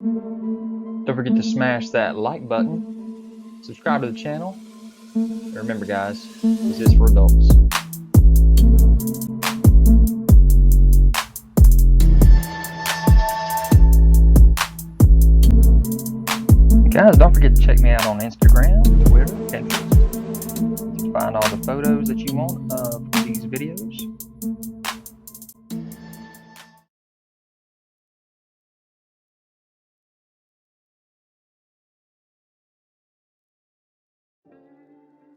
Don't forget to smash that like button, subscribe to the channel, and remember guys, this is for adults. Guys, don't forget to check me out on Instagram, Twitter, Pinterest to find all the photos that you want of these videos.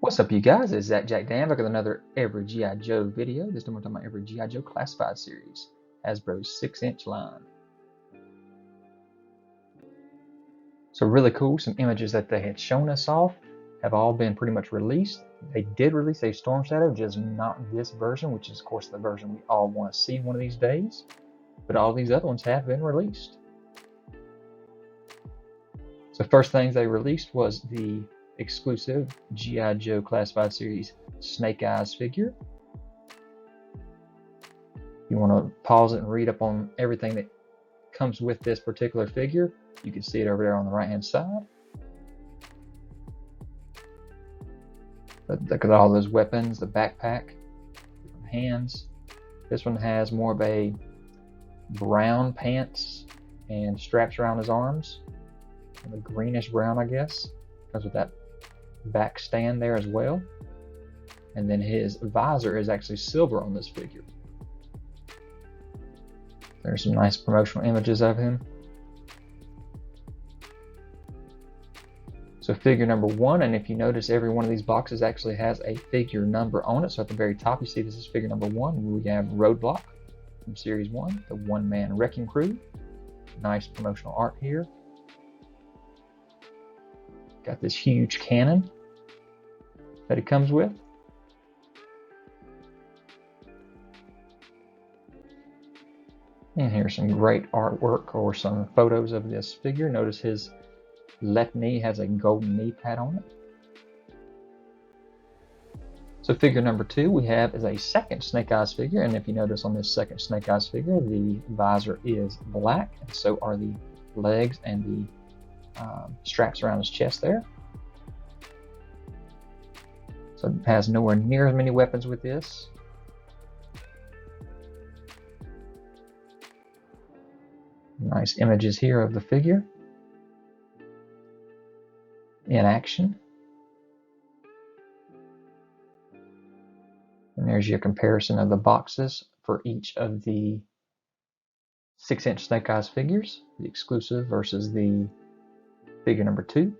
What's up you guys, it's Jack Dan back with another Every G.I. Joe video. This time we're talking about Every G.I. Joe Classified Series, Hasbro's 6-inch line. So really cool, some images that they had shown us off have all been pretty much released. They did release a Storm Shadow, just not this version, which is of course the version we all want to see one of these days. But all these other ones have been released. So first things they released was the exclusive G.I. Joe Classified Series Snake Eyes figure. You want to pause it and read up on everything that comes with this particular figure. You can see it over there on the right hand side. But look at all those weapons, the backpack, different hands. This one has more of a brown pants and straps around his arms. A greenish brown, I guess. Comes with that back stand there as well. And then his visor is actually silver on this figure. There's some nice promotional images of him. So figure number 1, and if you notice, every one of these boxes actually has a figure number on it. So at the very top you see this is figure number 1. We have Roadblock from series 1, the one-man wrecking crew. Nice promotional art here. Got this huge cannon that it comes with. And here's some great artwork or some photos of this figure. Notice his left knee has a golden knee pad on it. So figure number 2 we have is a second Snake Eyes figure, and if you notice on this second Snake Eyes figure, the visor is black, and so are the legs and the straps around his chest there. So it has nowhere near as many weapons with this. Nice images here of the figure in action. And there's your comparison of the boxes for each of the 6-inch Snake Eyes figures, the exclusive versus the figure number 2.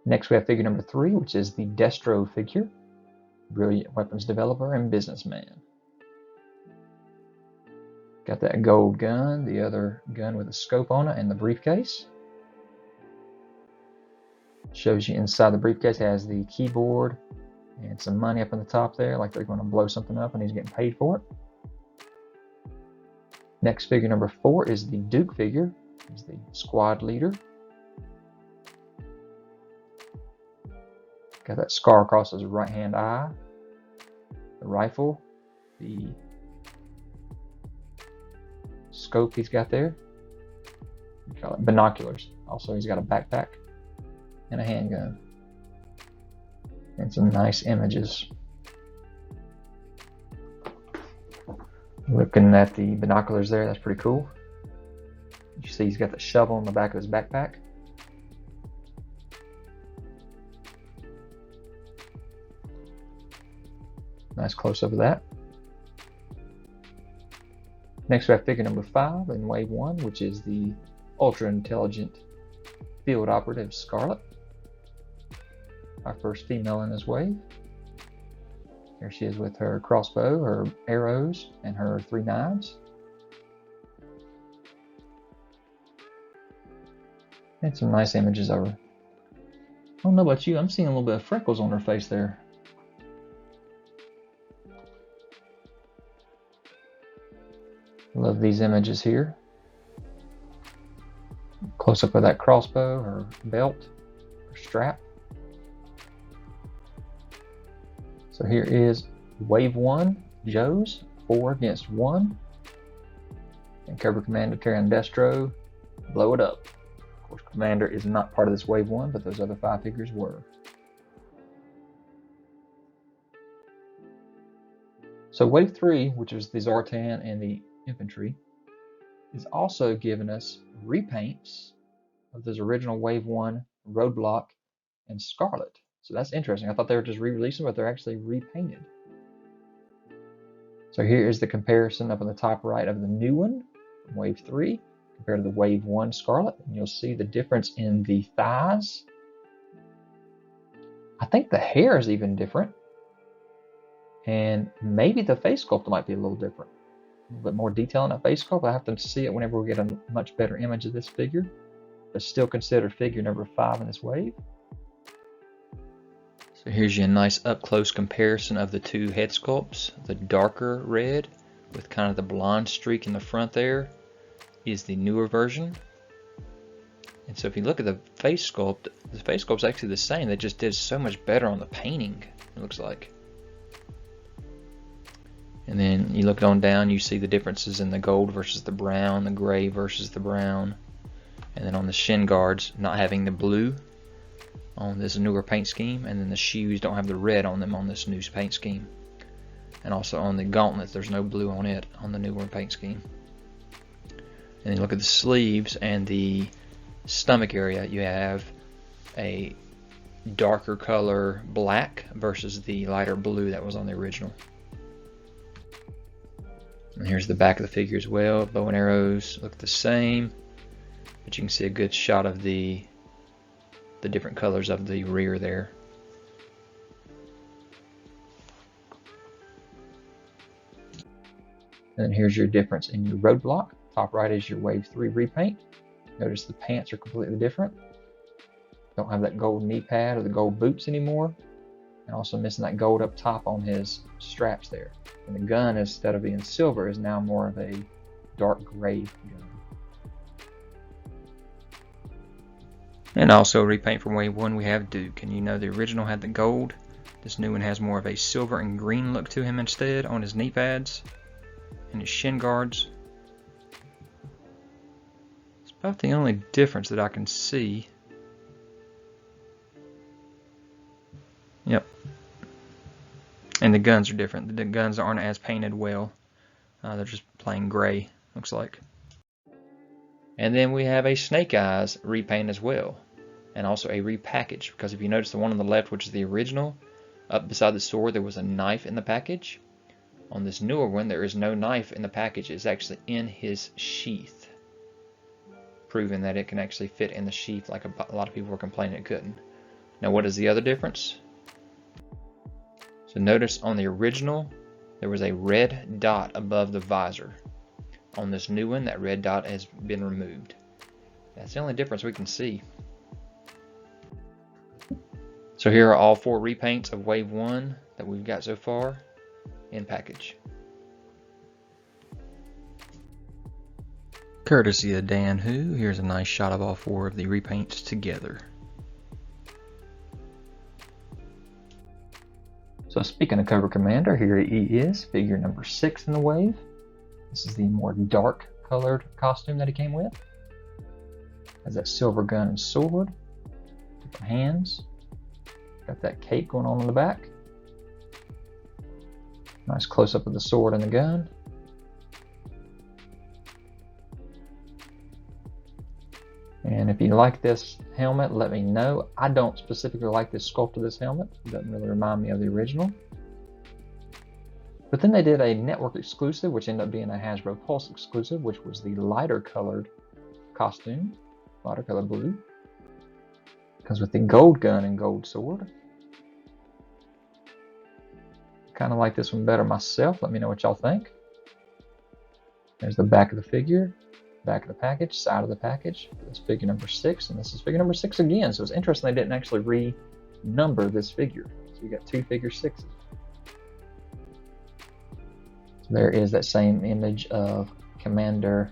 Next we have figure number 3, which is the Destro figure, brilliant weapons developer and businessman. Got that gold gun, the other gun with a scope on it, and the briefcase. Shows you inside the briefcase has the keyboard and some money up on the top there, like they're going to blow something up and he's getting paid for it. Next figure number 4 is the Duke figure. He's the squad leader. Got that scar across his right hand eye, the rifle, the scope he's got there. We call it binoculars. Also, he's got a backpack and a handgun. And some nice images. Looking at the binoculars there, that's pretty cool. You see he's got the shovel on the back of his backpack. Nice close-up of that. Next we have figure number 5 in wave 1, which is the ultra-intelligent field operative Scarlet. Our first female in this wave. Here she is with her crossbow, her arrows, and her 3 knives. And some nice images of her. I don't know about you, I'm seeing a little bit of freckles on her face there. Love these images here. Close up of that crossbow, her belt, her strap. So here is Wave 1, Joe's, 4 against 1. And Cobra Commander Terran Destro blow it up. Of course, Commander is not part of this Wave 1, but those other 5 figures were. So Wave 3, which is the Zartan and the Infantry, is also giving us repaints of those original Wave 1, Roadblock, and Scarlet. So that's interesting. I thought they were just re-releasing, but they're actually repainted. So here is the comparison up on the top right of the new one from Wave 3 compared to the Wave 1 Scarlet. And you'll see the difference in the thighs. I think the hair is even different. And maybe the face sculpt might be a little different. A little bit more detail in the face sculpt. I have to see it whenever we get a much better image of this figure. But still considered figure number 5 in this wave. So here's your nice up-close comparison of the two head sculpts. The darker red with kind of the blonde streak in the front there is the newer version. And so if you look at the face sculpt's actually the same. They just did so much better on the painting, it looks like. And then you look on down, you see the differences in the gold versus the brown, the gray versus the brown. And then on the shin guards, not having the blue on this newer paint scheme, and then the shoes don't have the red on them on this new paint scheme. And also on the gauntlets, there's no blue on it on the newer paint scheme. And then you look at the sleeves and the stomach area, you have a darker color black versus the lighter blue that was on the original. And here's the back of the figure as well. Bow and arrows look the same, but you can see a good shot of the different colors of the rear there. And then here's your difference in your roadblock. Top right is your Wave 3 repaint. Notice the pants are completely different. Don't have that gold knee pad or the gold boots anymore. And also missing that gold up top on his straps there. And the gun, instead of being silver, is now more of a dark gray gun. And also repaint from Wave 1 we have Duke. And you know the original had the gold. This new one has more of a silver and green look to him instead on his knee pads and his shin guards. It's about the only difference that I can see. Yep. And the guns are different. The guns aren't as painted well. They're just plain gray, looks like. And then we have a Snake Eyes repaint as well, and also a repackage, because if you notice the one on the left, which is the original, up beside the sword there was a knife in the package. On this newer one there is no knife in the package, it's actually in his sheath, proving that it can actually fit in the sheath like a lot of people were complaining it couldn't. Now what is the other difference? So notice on the original there was a red dot above the visor. On this new one, that red dot has been removed. That's the only difference we can see. So here are all 4 repaints of Wave 1 that we've got so far in package. Courtesy of Dan Hu, here's a nice shot of all 4 of the repaints together. So speaking of Cobra Commander, here he is, figure number 6 in the wave. This is the more dark colored costume that he came with. Has that silver gun and sword, different hands. Got that cape going on in the back. Nice close up of the sword and the gun. And if you like this helmet, let me know. I don't specifically like this sculpt of this helmet. It doesn't really remind me of the original. But then they did a network exclusive, which ended up being a Hasbro Pulse exclusive, which was the lighter colored costume, lighter colored blue. Comes with the gold gun and gold sword. Kind of like this one better myself. Let me know what y'all think. There's the back of the figure, back of the package, side of the package. This is figure number 6, and this is figure number 6 again. So it's interesting they didn't actually re-number this figure. So we got 2 figure 6s. There is that same image of Commander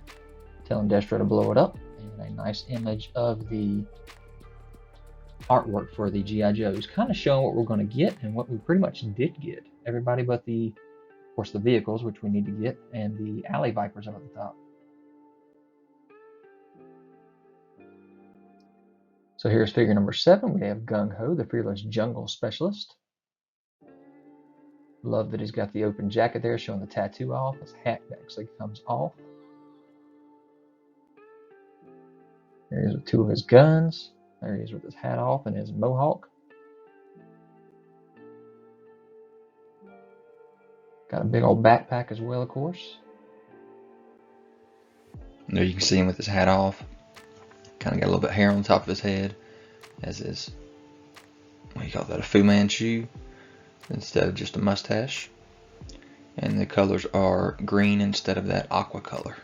telling Destro to blow it up, and a nice image of the artwork for the G.I. Joes, kind of showing what we're going to get and what we pretty much did get. Everybody but of course, the vehicles, which we need to get, and the alley vipers up at the top. So here's figure number 7. We have Gung Ho, the fearless jungle specialist. Love that he's got the open jacket there showing the tattoo off. His hat actually comes off. There he is with 2 of his guns. There he is with his hat off and his mohawk. Got a big old backpack as well, of course. There you can see him with his hat off. Kind of got a little bit of hair on the top of his head, as his, what do you call that, a Fu Manchu instead of just a mustache. And the colors are green instead of that aqua color.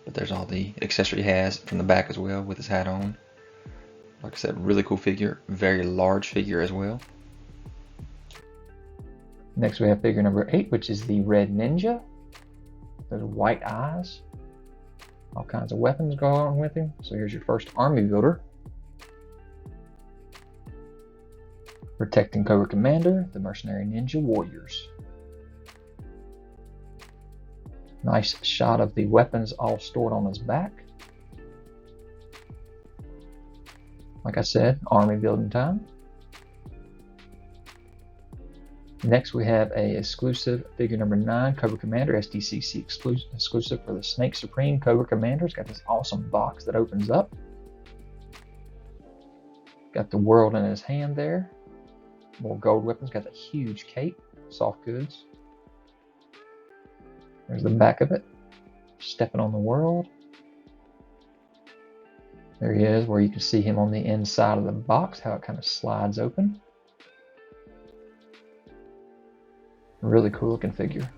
But there's all the accessory he has from the back as well with his hat on. Like I said, really cool figure, very large figure as well. Next we have figure number 8, which is the Red Ninja. Those white eyes. All kinds of weapons go on with him. So here's your first army builder. Protecting Cobra Commander, the Mercenary Ninja Warriors. Nice shot of the weapons all stored on his back. Like I said, army building time. Next we have a exclusive figure number 9, Cobra Commander, SDCC exclusive for the Snake Supreme Cobra Commander. It's got this awesome box that opens up. Got the world in his hand there. More gold weapons. Got the huge cape, soft goods. There's the back of it. Stepping on the world. There he is, where you can see him on the inside of the box, how it kind of slides open. Really cool looking figure.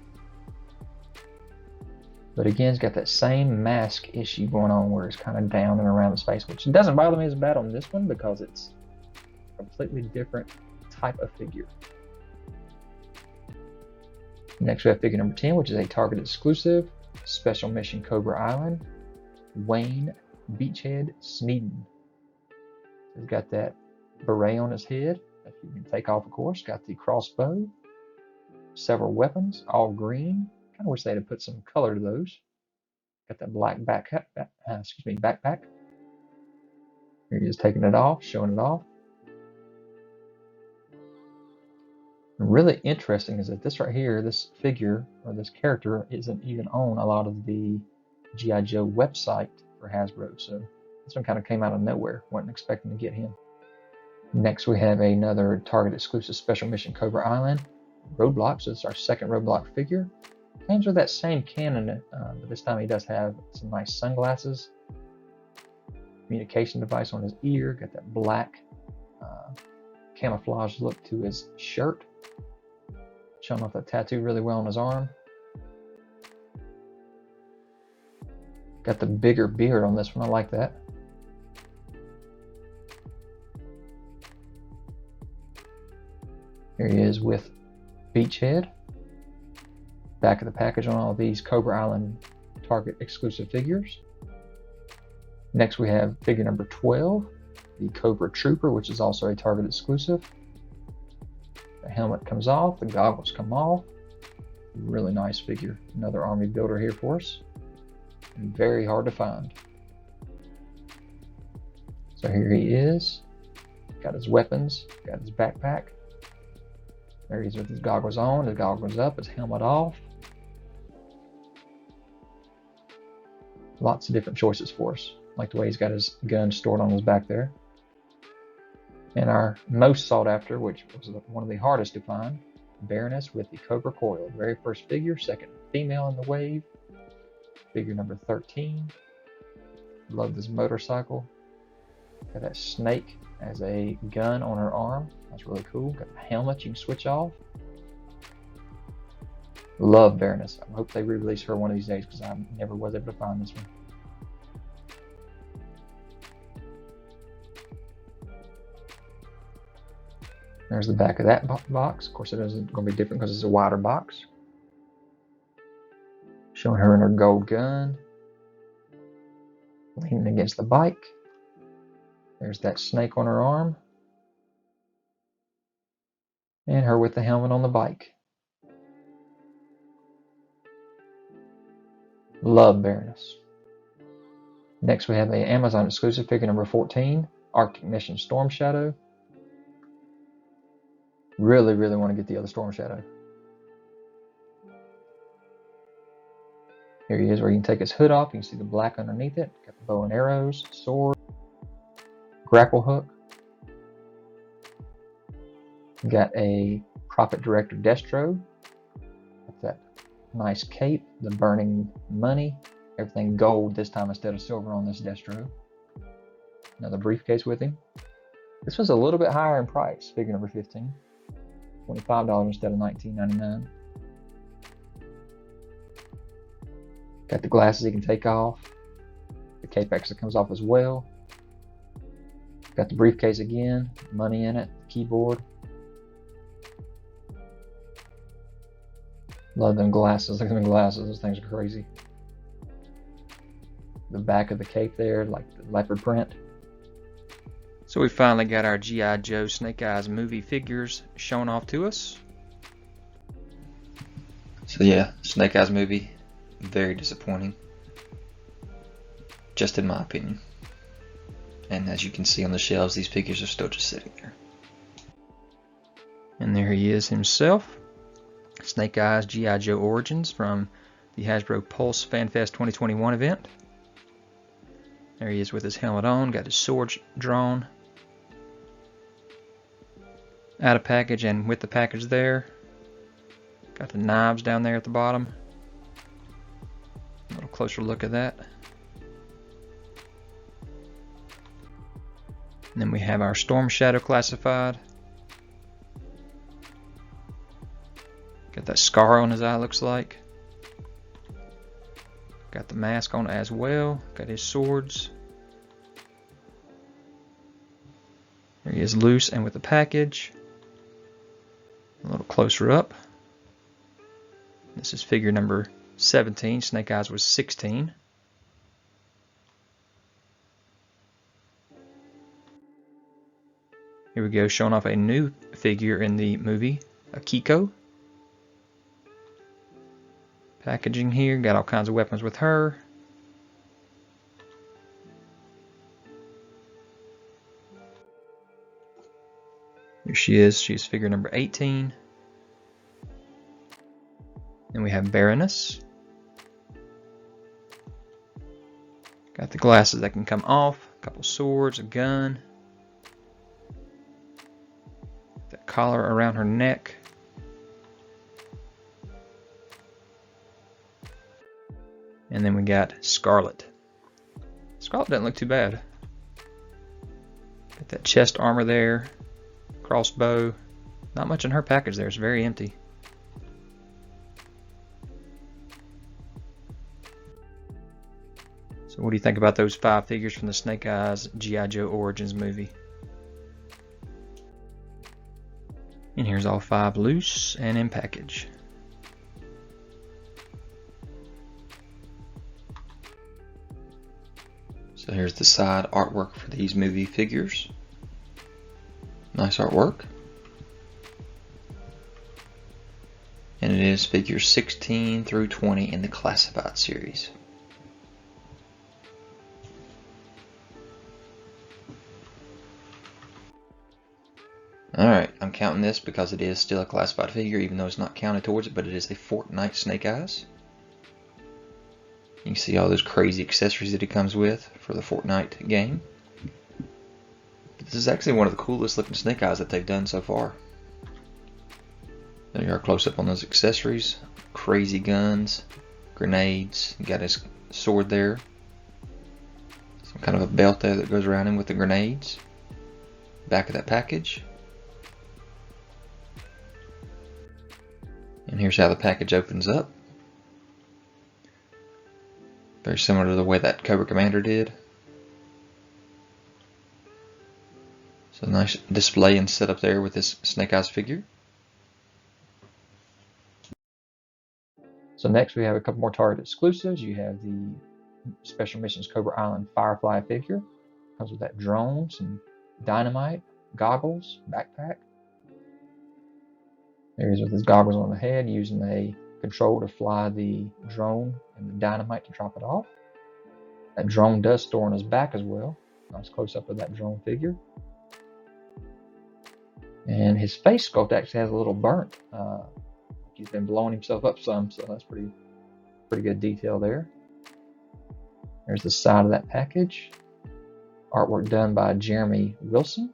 But again, it's got that same mask issue going on where it's kind of down and around his face, which doesn't bother me as bad on this one because it's a completely different type of figure. Next we have figure number 10, which is a Target exclusive, Special Mission Cobra Island, Wayne Beachhead Sneeden. He's got that beret on his head that you can take off, of course. Got the crossbow, several weapons, all green. Kind of wish they'd have put some color to those. Got that black backpack. Here he is taking it off, showing it off. And really interesting is that this right here, this figure or this character isn't even on a lot of the G.I. Joe website for Hasbro. So this one kind of came out of nowhere. Wasn't expecting to get him. Next we have another Target exclusive Special Mission Cobra Island Roadblock. So it's our second Roadblock figure. Comes with that same cannon, but this time he does have some nice sunglasses. Communication device on his ear. Got that black camouflage look to his shirt. Showing off that tattoo really well on his arm. Got the bigger beard on this one. I like that. Here he is with Beachhead. Back of the package on all these Cobra Island Target exclusive figures. Next we have figure number 12, the Cobra Trooper, which is also a Target exclusive. The helmet comes off, the goggles come off. Really nice figure. Another army builder here for us. And very hard to find. So here he is. Got his weapons, got his backpack. There he is with his goggles on, his goggles up, his helmet off. Lots of different choices for us. Like the way he's got his gun stored on his back there. And our most sought after, which was one of the hardest to find, Baroness with the Cobra Coil. Very first figure, second female in the wave. Figure number 13. Love this motorcycle. Got that snake as a gun on her arm. That's really cool. Got the helmet you can switch off. Love Baroness. I hope they re-release her one of these days because I never was able to find this one. There's the back of that box. Of course, it isn't going to be different because it's a wider box. Showing her in her gold gun. Leaning against the bike. There's that snake on her arm. And her with the helmet on the bike. Love Baroness. Next we have an Amazon exclusive figure number 14, Arctic Mission Storm Shadow. Really want to get the other Storm Shadow. Here he is, where you can take his hood off. You can see the black underneath it. Got the bow and arrows, sword, grapple hook. Got a Prophet Director Destro. Got that nice cape, the burning money. Everything gold this time instead of silver on this Destro. Another briefcase with him. This was a little bit higher in price, figure number 15. $25 instead of $19.99. Got the glasses he can take off. The cape actually comes off as well. Got the briefcase again, money in it, keyboard. Love them glasses. Look at them glasses. Those things are crazy. The back of the cape there, like the leopard print. So we finally got our G.I. Joe Snake Eyes movie figures shown off to us. So yeah, Snake Eyes movie, very disappointing. Just in my opinion. And as you can see on the shelves, these figures are still just sitting there. And there he is himself. Snake Eyes G.I. Joe Origins from the Hasbro Pulse FanFest 2021 event. There he is with his helmet on, got his sword drawn. Out of package and with the package there. Got the knives down there at the bottom. A little closer look at that. And then we have our Storm Shadow classified. Got that scar on his eye, looks like. Got the mask on as well. Got his swords. There he is loose and with the package. A little closer up. This is figure number 17. Snake Eyes was 16. Here we go, showing off a new figure in the movie, Akiko. Packaging here, got all kinds of weapons with her. Here she is. She's figure number 18. Then we have Baroness. Got the glasses that can come off. A couple swords, a gun. That collar around her neck. And then we got Scarlet. Scarlet doesn't look too bad. Got that chest armor there. Crossbow. Not much in her package there. It's very empty. So what do you think about those 5 figures from the Snake Eyes G.I. Joe Origins movie? And here's all 5 loose and in package. So here's the side artwork for these movie figures. Nice artwork. And it is figures 16 through 20 in the classified series. Alright, I'm counting this because it is still a classified figure, even though it's not counted towards it, but it is a Fortnite Snake Eyes. You can see all those crazy accessories that it comes with for the Fortnite game. This is actually one of the coolest looking Snake Eyes that they've done so far. There you are, close up on those accessories. Crazy guns, grenades, you got his sword there. Some kind of a belt there that goes around him with the grenades. Back of that package. And here's how the package opens up. Very similar to the way that Cobra Commander did. So nice display and setup there with this Snake Eyes figure. So next we have a couple more Target exclusives. You have the Special Missions Cobra Island Firefly figure. Comes with that drone, some dynamite, goggles, backpack. There he is with his goggles on the head, using a control to fly the drone and the dynamite to drop it off. That drone does store on his back as well. Nice close-up of that drone figure. And his face sculpt actually has a little burnt. He's been blowing himself up some, so that's pretty good detail there. There's the side of that package. Artwork done by Jeremy Wilson.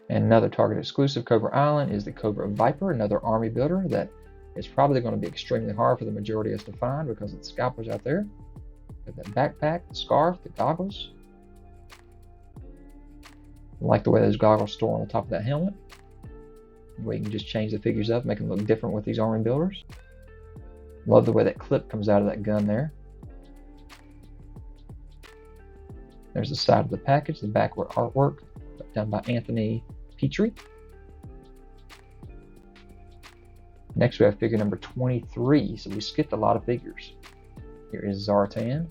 And another Target exclusive Cobra Island is the Cobra Viper, another army builder that is probably going to be extremely hard for the majority of us to find because of the scalpers out there. Got that backpack, the scarf, the goggles. I like the way those goggles store on the top of that helmet. We can just change the figures up, make them look different with these army builders. Love the way that clip comes out of that gun there. There's the side of the package, the backward artwork done by Anthony Petrie. Next we have figure number 23, so we skipped a lot of figures. Here is Zartan.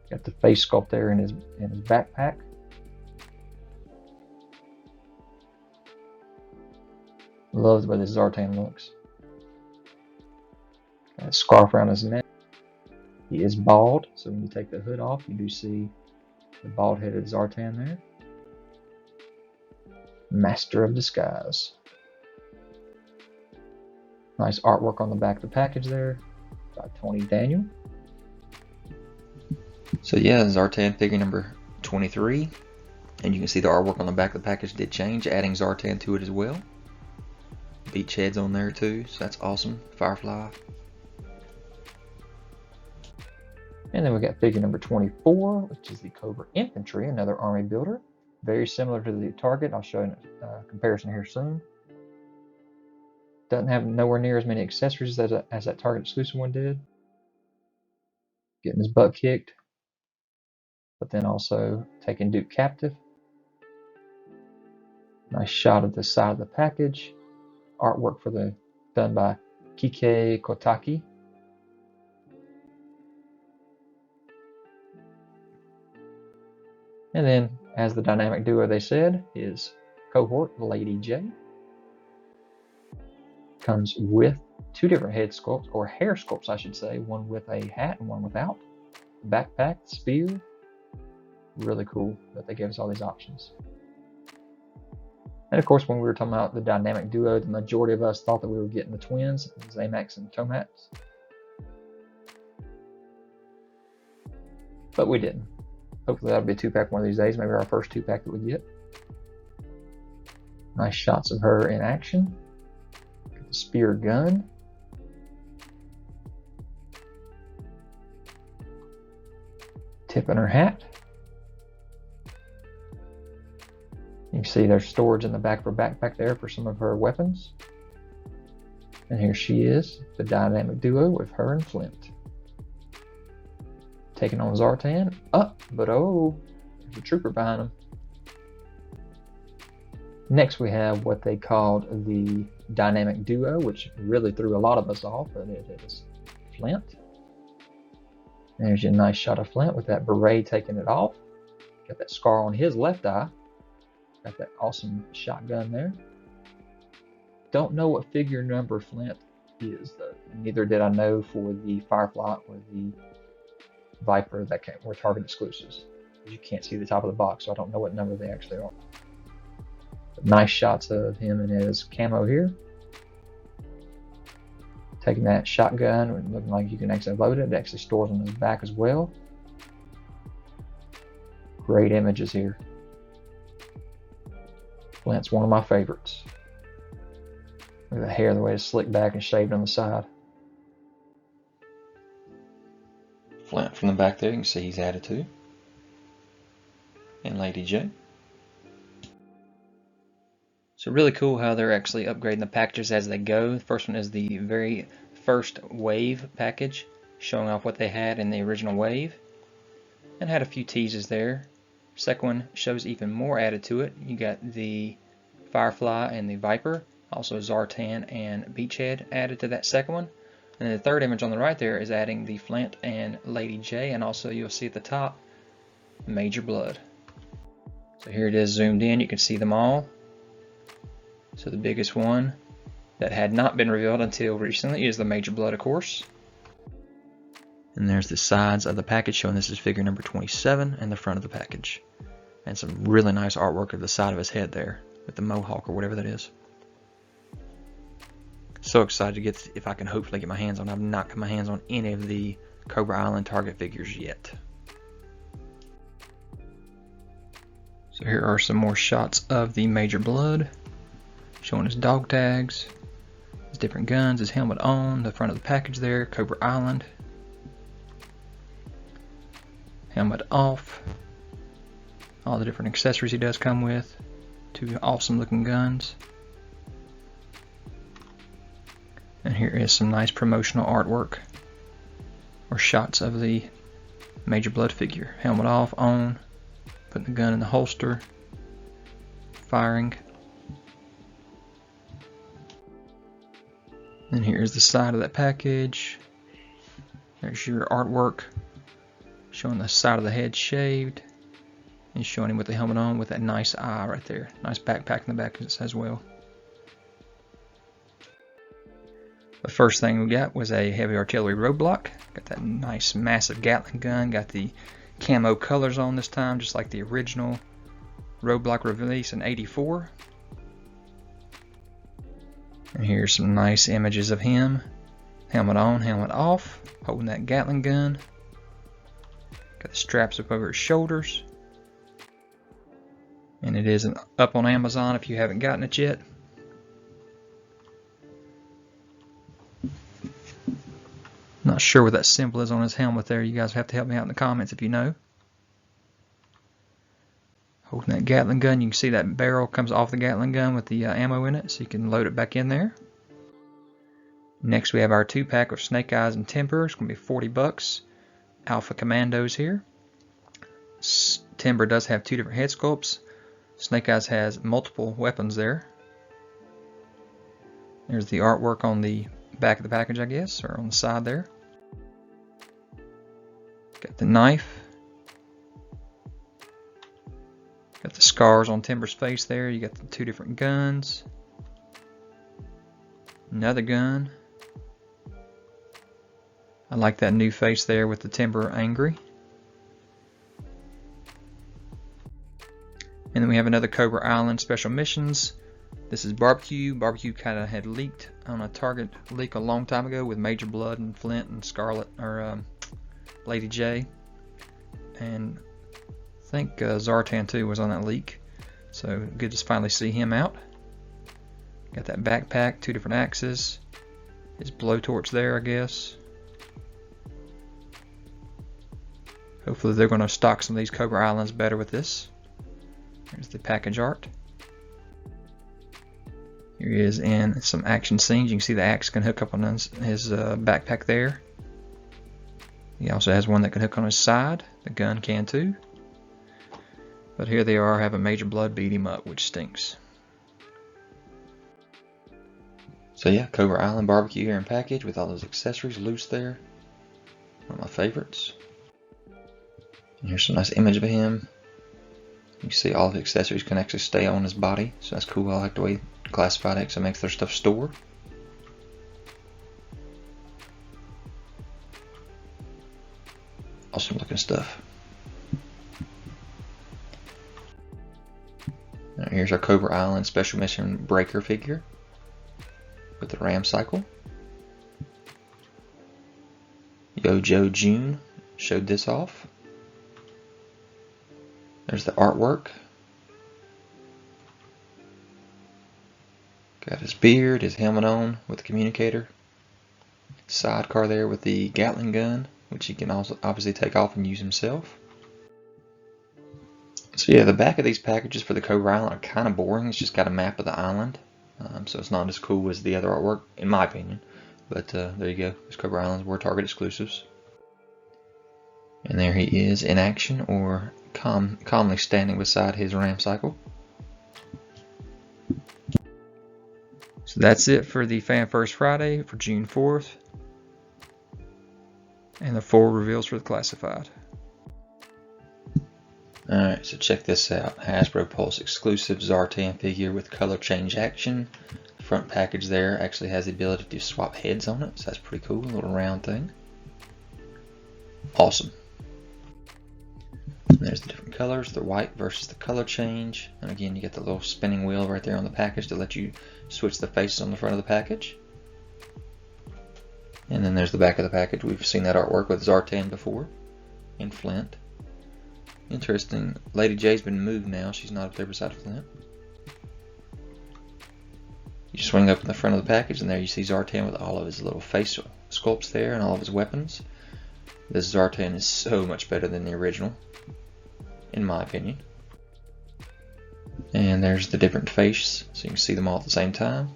Got the face sculpt there in his backpack. Love the way this Zartan looks. Got a scarf around his neck. He is bald, so when you take the hood off, you do see the bald-headed Zartan there. Master of Disguise. Nice artwork on the back of the package there by Tony Daniel. So yeah, Zartan figure number 23. And you can see the artwork on the back of the package did change, adding Zartan to it as well. Beachhead's on there too, so that's awesome. Firefly. And then we got figure number 24, which is the Cobra Infantry, another army builder. Very similar to the Target. I'll show you a comparison here soon. Doesn't have nowhere near as many accessories as that Target exclusive one did. Getting his butt kicked, but then also taking Duke captive. Nice shot of the side of the package. Artwork done by Kike Kotaki. And then, as the dynamic duo they said, his cohort, Lady J, comes with two different head sculpts, or hair sculpts I should say, one with a hat and one without. Backpack, spear, really cool that they gave us all these options. And of course, when we were talking about the dynamic duo, the majority of us thought that we were getting the twins, Zamax and Tomax. But we didn't. Hopefully that'll be a 2-pack one of these days, maybe our first 2-pack that we get. Nice shots of her in action. Got the spear gun. Tipping her hat. You can see there's storage in the back of her backpack there for some of her weapons. And here she is, the dynamic duo with her and Flint. Taking on Zartan. But oh, there's a trooper behind him. Next we have what they called the dynamic duo, which really threw a lot of us off, but it is Flint. There's your nice shot of Flint with that beret taking it off. Got that scar on his left eye. Got that awesome shotgun there. Don't know what figure number Flint is though. Neither did I know for the Firefly or the Viper that were Target exclusives. You can't see the top of the box, so I don't know what number they actually are. But nice shots of him in his camo here. Taking that shotgun, looking like you can actually load it. It actually stores on his back as well. Great images here. Flint's one of my favorites. Look at the hair, the way it's slicked back and shaved on the side. Flint from the back there, you can see he's added to. And Lady J. So really cool how they're actually upgrading the packages as they go. The first one is the very first wave package, showing off what they had in the original wave. And had a few teases there. Second one shows even more added to it. You got the Firefly and the Viper, also Zartan and Beachhead added to that second one. And then the third image on the right there is adding the Flint and Lady J, and also you'll see at the top Major Blood. So here it is zoomed in, you can see them all. So the biggest one that had not been revealed until recently is the Major Blood, of course. And there's the sides of the package showing this is figure number 27 and the front of the package. And some really nice artwork of the side of his head there with the mohawk or whatever that is. So excited to get, if I can hopefully get my hands on. I've not got my hands on any of the c.o.i.l Island Target figures yet. So here are some more shots of the Major Blood, showing his dog tags, his different guns, his helmet on, the front of the package there, c.o.i.l Island. Helmet off. All the different accessories he does come with. Two awesome looking guns. And here is some nice promotional artwork or shots of the Major Blood figure. Helmet off, on, putting the gun in the holster, firing. And here's the side of that package. There's your artwork showing the side of the head shaved and showing him with the helmet on with that nice eye right there. Nice backpack in the back as well. The first thing we got was a heavy artillery roadblock. Got that nice massive Gatling gun. Got the camo colors on this time, just like the original roadblock release in '84. And here's some nice images of him. Helmet on, helmet off, holding that Gatling gun. Got the straps up over his shoulders. And it is up on Amazon if you haven't gotten it yet. Not sure what that symbol is on his helmet there. You guys have to help me out in the comments if you know. Holding that Gatling gun, you can see that barrel comes off the Gatling gun with the ammo in it, so you can load it back in there. Next we have our 2-pack of Snake Eyes and Timber. It's going to be 40 bucks. Alpha Commandos here. Timber does have 2 different head sculpts. Snake Eyes has multiple weapons there. There's the artwork on the back of the package, I guess, or on the side there. Got the knife. Got the scars on Timber's face there. You got the 2 different guns. Another gun. I like that new face there with the Timber angry. And then we have another c.o.i.l Island Special Missions. This is Barbecue. Barbecue kind of had leaked on a Target leak a long time ago with Major Blood and Flint and Scarlet, or Lady J. And I think Zartan too was on that leak. So good to finally see him out. Got that backpack, 2 different axes. His blowtorch there, I guess. Hopefully they're going to stock some of these c.o.i.l Islands better with this. There's the package art. Here he is in some action scenes. You can see the axe can hook up on his backpack there. He also has one that can hook on his side. The gun can too. But here they are having Major Blood beat him up, which stinks. So yeah, c.o.i.l Island Barbecue here in package with all those accessories loose there. One of my favorites. And here's some nice image of him. You can see all the accessories can actually stay on his body, so that's cool. I like the way Classified X makes their stuff store. Awesome looking stuff. Now here's our c.o.i.l Island Special Mission Breaker figure with the Ram Cycle. Yo-Jo June showed this off. There's the artwork. Got his beard, his helmet on with the communicator. Sidecar there with the Gatling gun, which he can also obviously take off and use himself. So yeah, the back of these packages for the c.o.i.l Island are kind of boring. It's just got a map of the island. So it's not as cool as the other artwork, in my opinion. But there you go. These c.o.i.l Islands were Target exclusives. And there he is in action, or calmly standing beside his Ram Cycle. So that's it for the Fan First Friday for June 4th. And the 4 reveals for the Classified. Alright, so check this out. Hasbro Pulse exclusive Zartan figure with color change action. The front package there actually has the ability to swap heads on it, so that's pretty cool. A little round thing. Awesome. And there's the different colors, the white versus the color change. And again, you get the little spinning wheel right there on the package to let you switch the faces on the front of the package. And then there's the back of the package. We've seen that artwork with Zartan before in Flint. Interesting. Lady J's been moved now. She's not up there beside Flint. You swing up in the front of the package, and there you see Zartan with all of his little face sculpts there and all of his weapons. This Zartan is so much better than the original, in my opinion. And there's the different face, so you can see them all at the same time.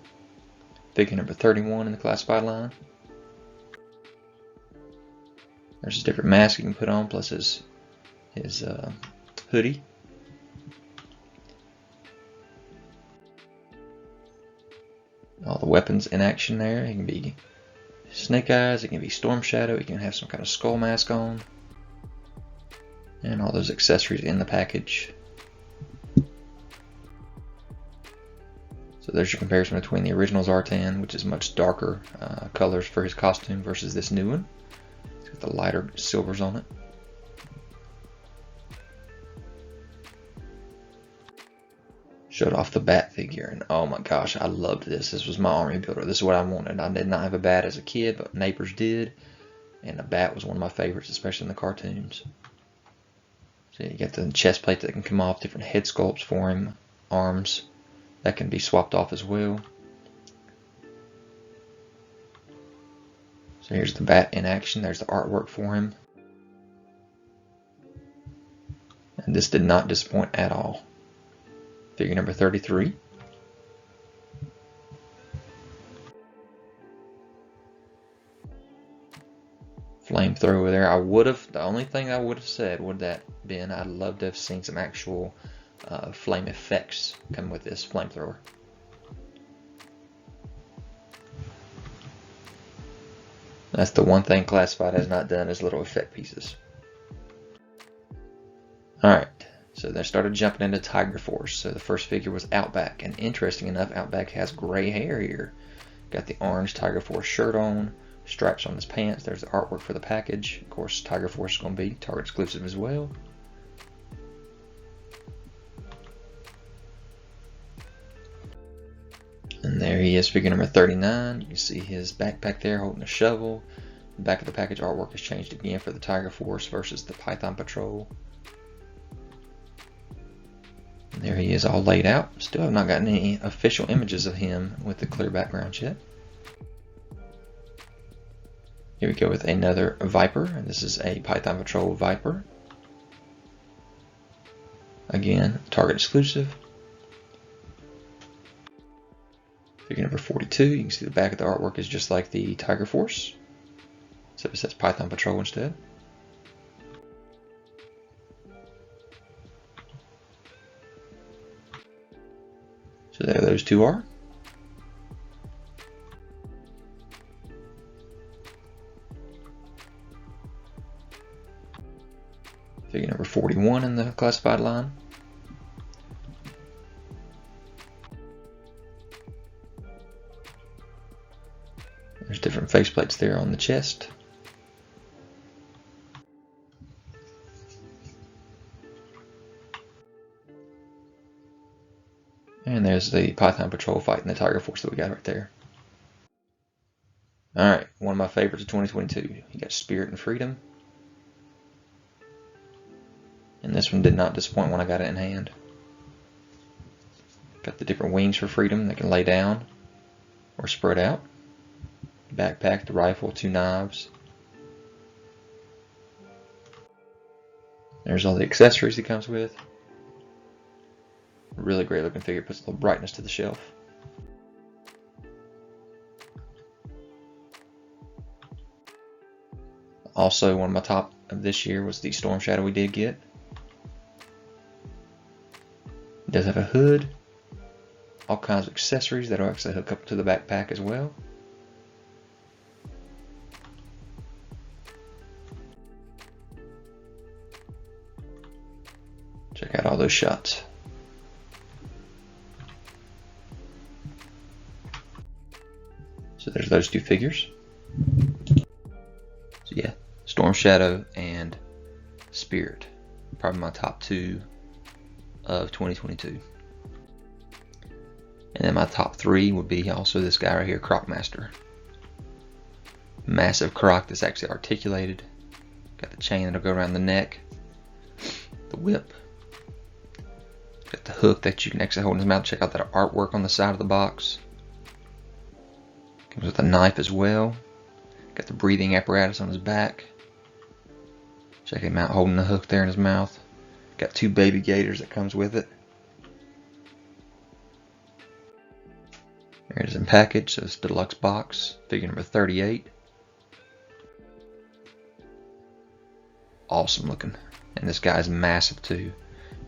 Figure number 31 in the classified line. There's his different mask you can put on, plus his hoodie. All the weapons in action there. It can be Snake Eyes, it can be Storm Shadow, it can have some kind of skull mask on. And all those accessories in the package. So there's your comparison between the original Zartan, which is much darker colors for his costume, versus this new one. It's got the lighter silvers on it. Showed off the bat figure, and oh my gosh, I loved this. This was my army builder. This is what I wanted. I did not have a bat as a kid, but neighbors did, and the bat was one of my favorites, especially in the cartoons. So you get the chest plate that can come off, different head sculpts for him, arms that can be swapped off as well. So here's the bat in action. There's the artwork for him. And this did not disappoint at all. Figure number 33. Flamethrower there. The only thing I would have said would that been, I'd love to have seen some actual flame effects come with this flamethrower. That's the one thing Classified has not done, is little effect pieces. Alright. So they started jumping into Tiger Force. So the first figure was Outback, and interesting enough, Outback has gray hair here. Got the orange Tiger Force shirt on, stripes on his pants. There's the artwork for the package. Of course, Tiger Force is going to be Target exclusive as well. And there he is, figure number 39. You can see his backpack there holding a shovel. The back of the package artwork has changed again for the Tiger Force versus the Python Patrol. There he is, all laid out. Still have not gotten any official images of him with the clear background yet. Here we go with another Viper, and this is a Python Patrol Viper. Again, Target exclusive. Figure number 42. You can see the back of the artwork is just like the Tiger Force, except it says Python Patrol instead. So there those two are. Figure number 41 in the classified line. There's different faceplates there on the chest. And there's the Python Patrol fighting the Tiger Force that we got right there. Alright, one of my favorites of 2022. You got Spirit and Freedom. And this one did not disappoint when I got it in hand. Got the different wings for Freedom that can lay down or spread out. Backpack, the rifle, 2 knives. There's all the accessories it comes with. Really great looking figure, puts a little brightness to the shelf. Also, one of my top of this year was the Storm Shadow we did get. It does have a hood, all kinds of accessories that'll actually hook up to the backpack as well. Check out all those shots. So there's those two figures. So yeah, Storm Shadow and Spirit. Probably my top 2 of 2022. And then my top 3 would be also this guy right here, Croc Master. Massive croc that's actually articulated. Got the chain that'll go around the neck. The whip. Got the hook that you can actually hold in his mouth. Check out that artwork on the side of the box. Comes with a knife as well. Got the breathing apparatus on his back. Check him out holding the hook there in his mouth. Got 2 baby gators that comes with it. There it is in package, so it's deluxe box, figure number 38. Awesome looking. And this guy's massive too.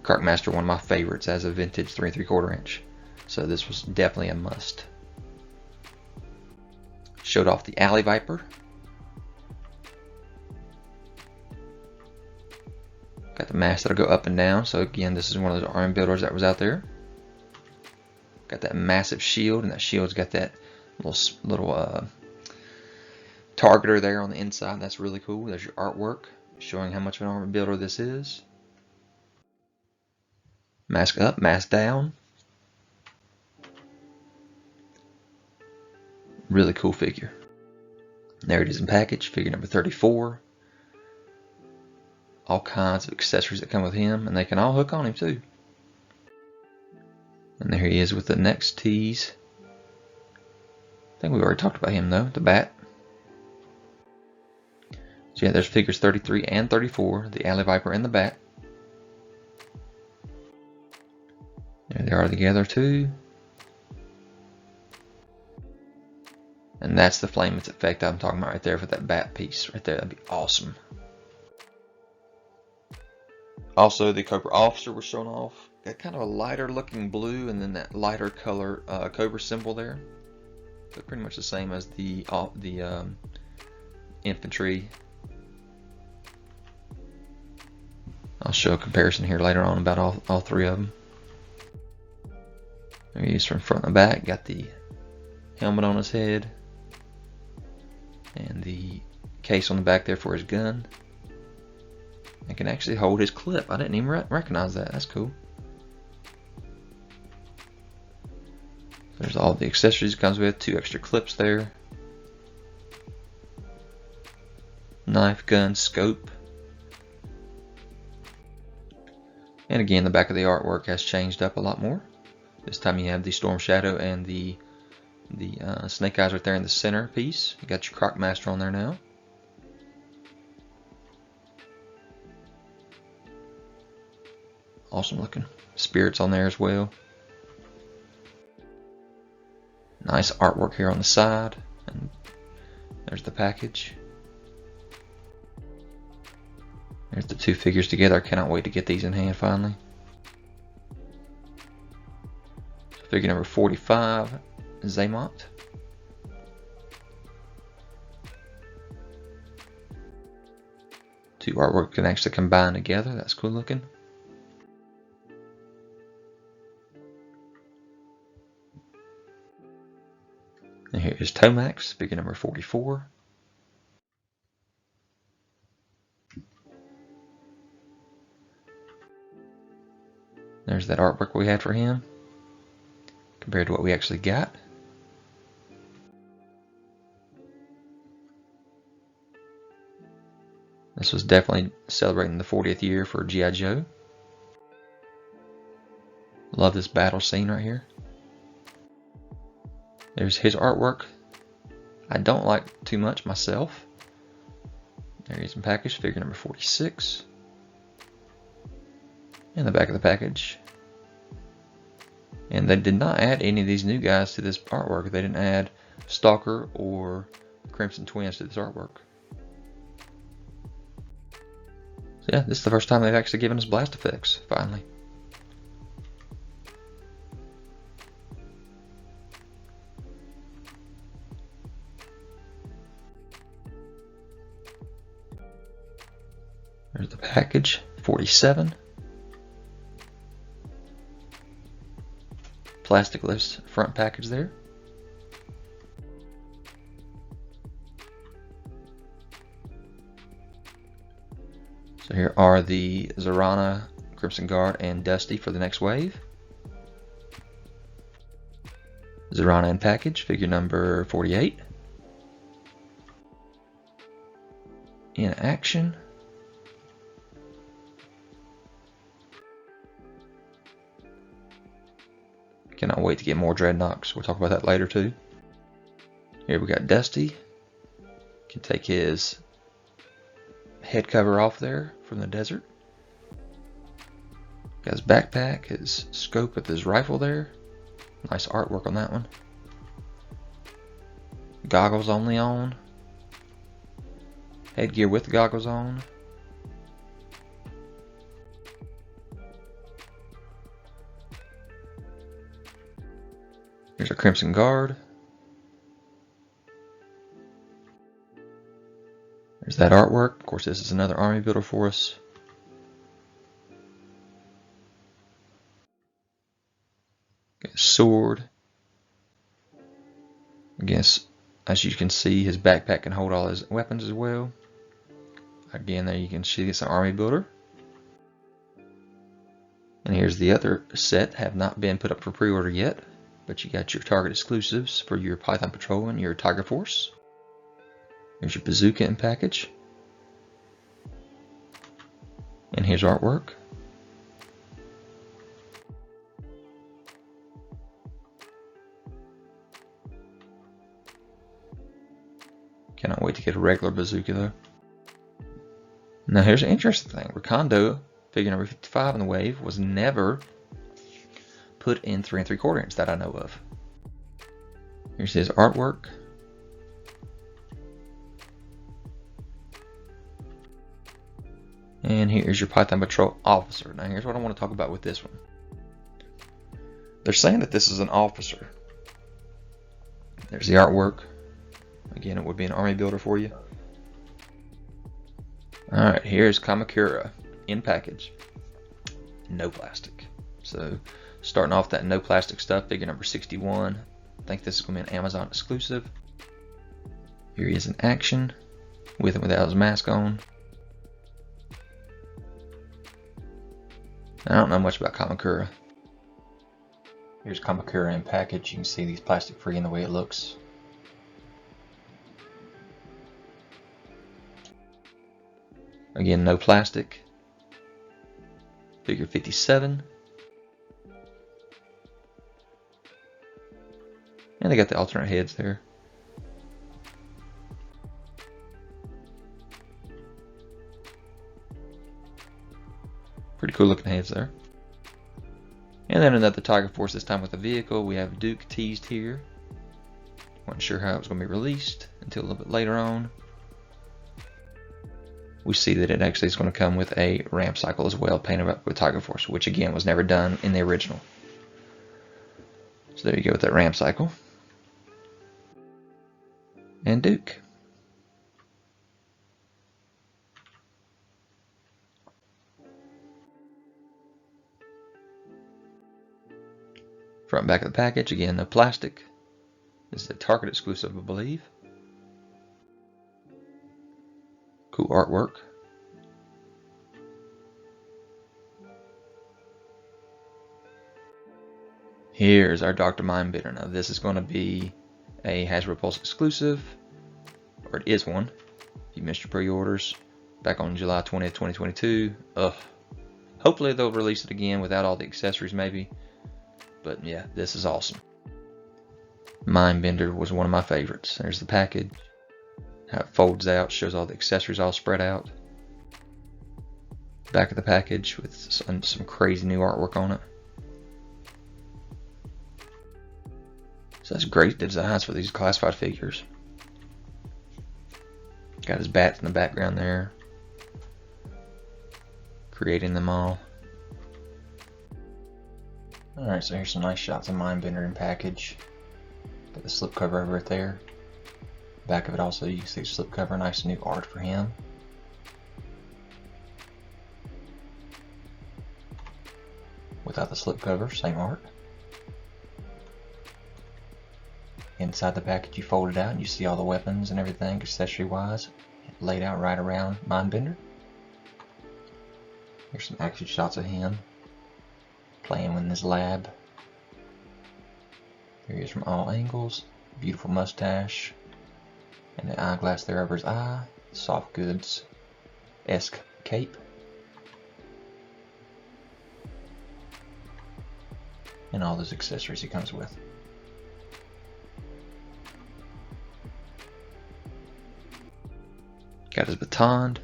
Croc Master, one of my favorites as a vintage 3 3/4 inch. So this was definitely a must. Showed off the Alley Viper. Got the mask that'll go up and down. So again, this is one of those arm builders that was out there. Got that massive shield, and that shield's got that little targeter there on the inside. That's really cool. There's your artwork showing how much of an armor builder this is. Mask up, mask down. Really cool figure. There it is in package, figure number 34. All kinds of accessories that come with him, and they can all hook on him too. And there he is with the next tease. I think we've already talked about him though, the bat. So yeah, there's figures 33 and 34, the Alley Viper and the bat. There they are together too. And that's the Flamance effect I'm talking about right there for that bat piece right there. That'd be awesome. Also, the Cobra Officer was shown off. Got kind of a lighter looking blue, and then that lighter color Cobra symbol there. So pretty much the same as the infantry. I'll show a comparison here later on about all 3 of them. There he is from front and back. Got the helmet on his head, and the case on the back there for his gun. It can actually hold his clip. I didn't even recognize that. That's cool. There's all the accessories it comes with. 2 extra clips there. Knife, gun, scope. And again, the back of the artwork has changed up a lot more. This time you have the Storm Shadow and the Snake Eyes right there in the center piece. You got your Croc Master on there now. Awesome looking. Spirits on there as well. Nice artwork here on the side. And there's the package. There's the 2 figures together. I cannot wait to get these in hand finally. Figure number 45, Zaymont. Two artwork can actually combine together. That's cool looking. And here is Tomax, figure number 44. There's that artwork we had for him compared to what we actually got. This was definitely celebrating the 40th year for G.I. Joe. Love this battle scene right here. There's his artwork. I don't like too much myself. There he is in package, figure number 46. In the back of the package. And they did not add any of these new guys to this artwork. They didn't add Stalker or Crimson Twins to this artwork. So yeah, this is the first time they've actually given us blast effects, finally. There's the package, 47. Plasticless front package there. here are the Zorana, Crimson Guard, and Dusty for the next wave. Zorana in package, figure number 48. In action. Cannot wait to get more Dreadnoks. We'll talk about that later too. Here we got Dusty. Can take his head cover off there from the desert. Got his backpack, his scope with his rifle there. Nice artwork on that one. Goggles only on. Headgear with the goggles on. Here's our Crimson Guard. There's that artwork. Of course, this is another army builder for us. Got a sword. I guess, as you can see, his backpack can hold all his weapons as well. Again, there you can see it's an army builder. And here's the other set. Have not been put up for pre-order yet, but you got your Target exclusives for your Python Patrol and your Tiger Force. Here's your bazooka in package. And here's artwork. Cannot wait to get a regular bazooka though. Now here's an interesting thing. Recondo, figure number 55 in the wave, was never put in 3 3/4 inch that I know of. Here's his artwork. And here's your Python Patrol officer. Now here's what I want to talk about with this one. They're saying that this is an officer. There's the artwork. Again, it would be an army builder for you. Alright, here's Kamakura in package. No plastic. So, starting off that no plastic stuff, figure number 61. I think this is going to be an Amazon exclusive. Here he is in action, with and without his mask on. I don't know much about Kamakura. Here's Kamakura in package. You can see these plastic free in the way it looks. Again, no plastic. Figure 57. And they got the alternate heads there. Pretty cool looking heads there. And then another Tiger Force, this time with a vehicle. We have Duke teased here. Wasn't sure how it was going to be released until a little bit later on. We see that it actually is going to come with a ramp cycle as well, painted up with Tiger Force, which again was never done in the original. So there you go with that ramp cycle. And Duke. Front and back of the package, again, no plastic. This is a Target exclusive, I believe. Cool artwork. Here's our Dr. Mindbender. Now this is going to be a Hasbro Pulse exclusive, or it is one. If you missed your pre-orders back on July 20th, 2022. Hopefully they'll release it again without all the accessories maybe. But yeah, this is awesome. Mindbender was one of my favorites. There's the package. How it folds out, shows all the accessories all spread out. Back of the package with some crazy new artwork on it. So that's great designs for these classified figures. Got his bats in the background there. Creating them all. Alright, so here's some nice shots of Mindbender in package. Got the slipcover over it there. Back of it also, you can see the slipcover, nice new art for him. Without the slipcover, same art. Inside the package you fold it out and you see all the weapons and everything accessory wise laid out right around Mindbender. Here's some action shots of him playing in his lab. There he is from all angles. Beautiful mustache. And the eyeglass there over his eye. Soft goods-esque cape. And all those accessories he comes with. Got his baton.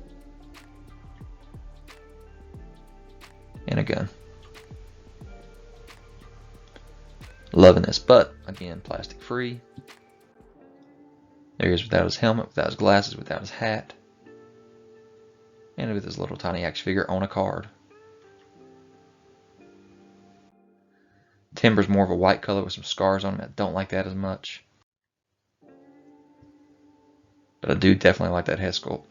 And a gun. Loving this, but again, plastic free. There he is without his helmet, without his glasses, without his hat. And with his little tiny action figure on a card. Timber's more of a white color with some scars on him. I don't like that as much. But I do definitely like that head sculpt.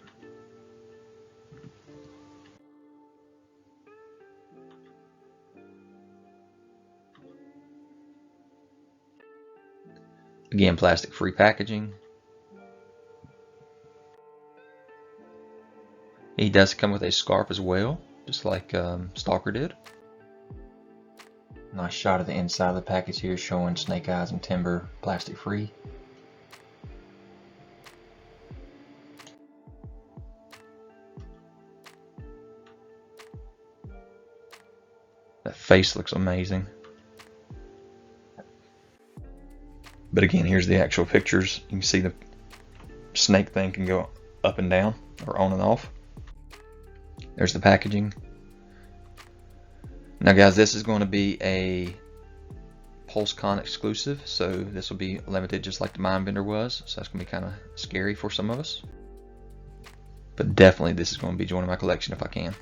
Again, plastic free packaging. He does come with a scarf as well, just like Stalker did. Nice shot of the inside of the package here showing Snake Eyes and Timber plastic free. That face looks amazing. But again, here's the actual pictures. You can see the snake thing can go up and down or on and off. There's the packaging. Now guys, this is going to be a PulseCon exclusive, so this will be limited just like the Mindbender was, so that's going to be kind of scary for some of us. But definitely this is going to be joining my collection if I can.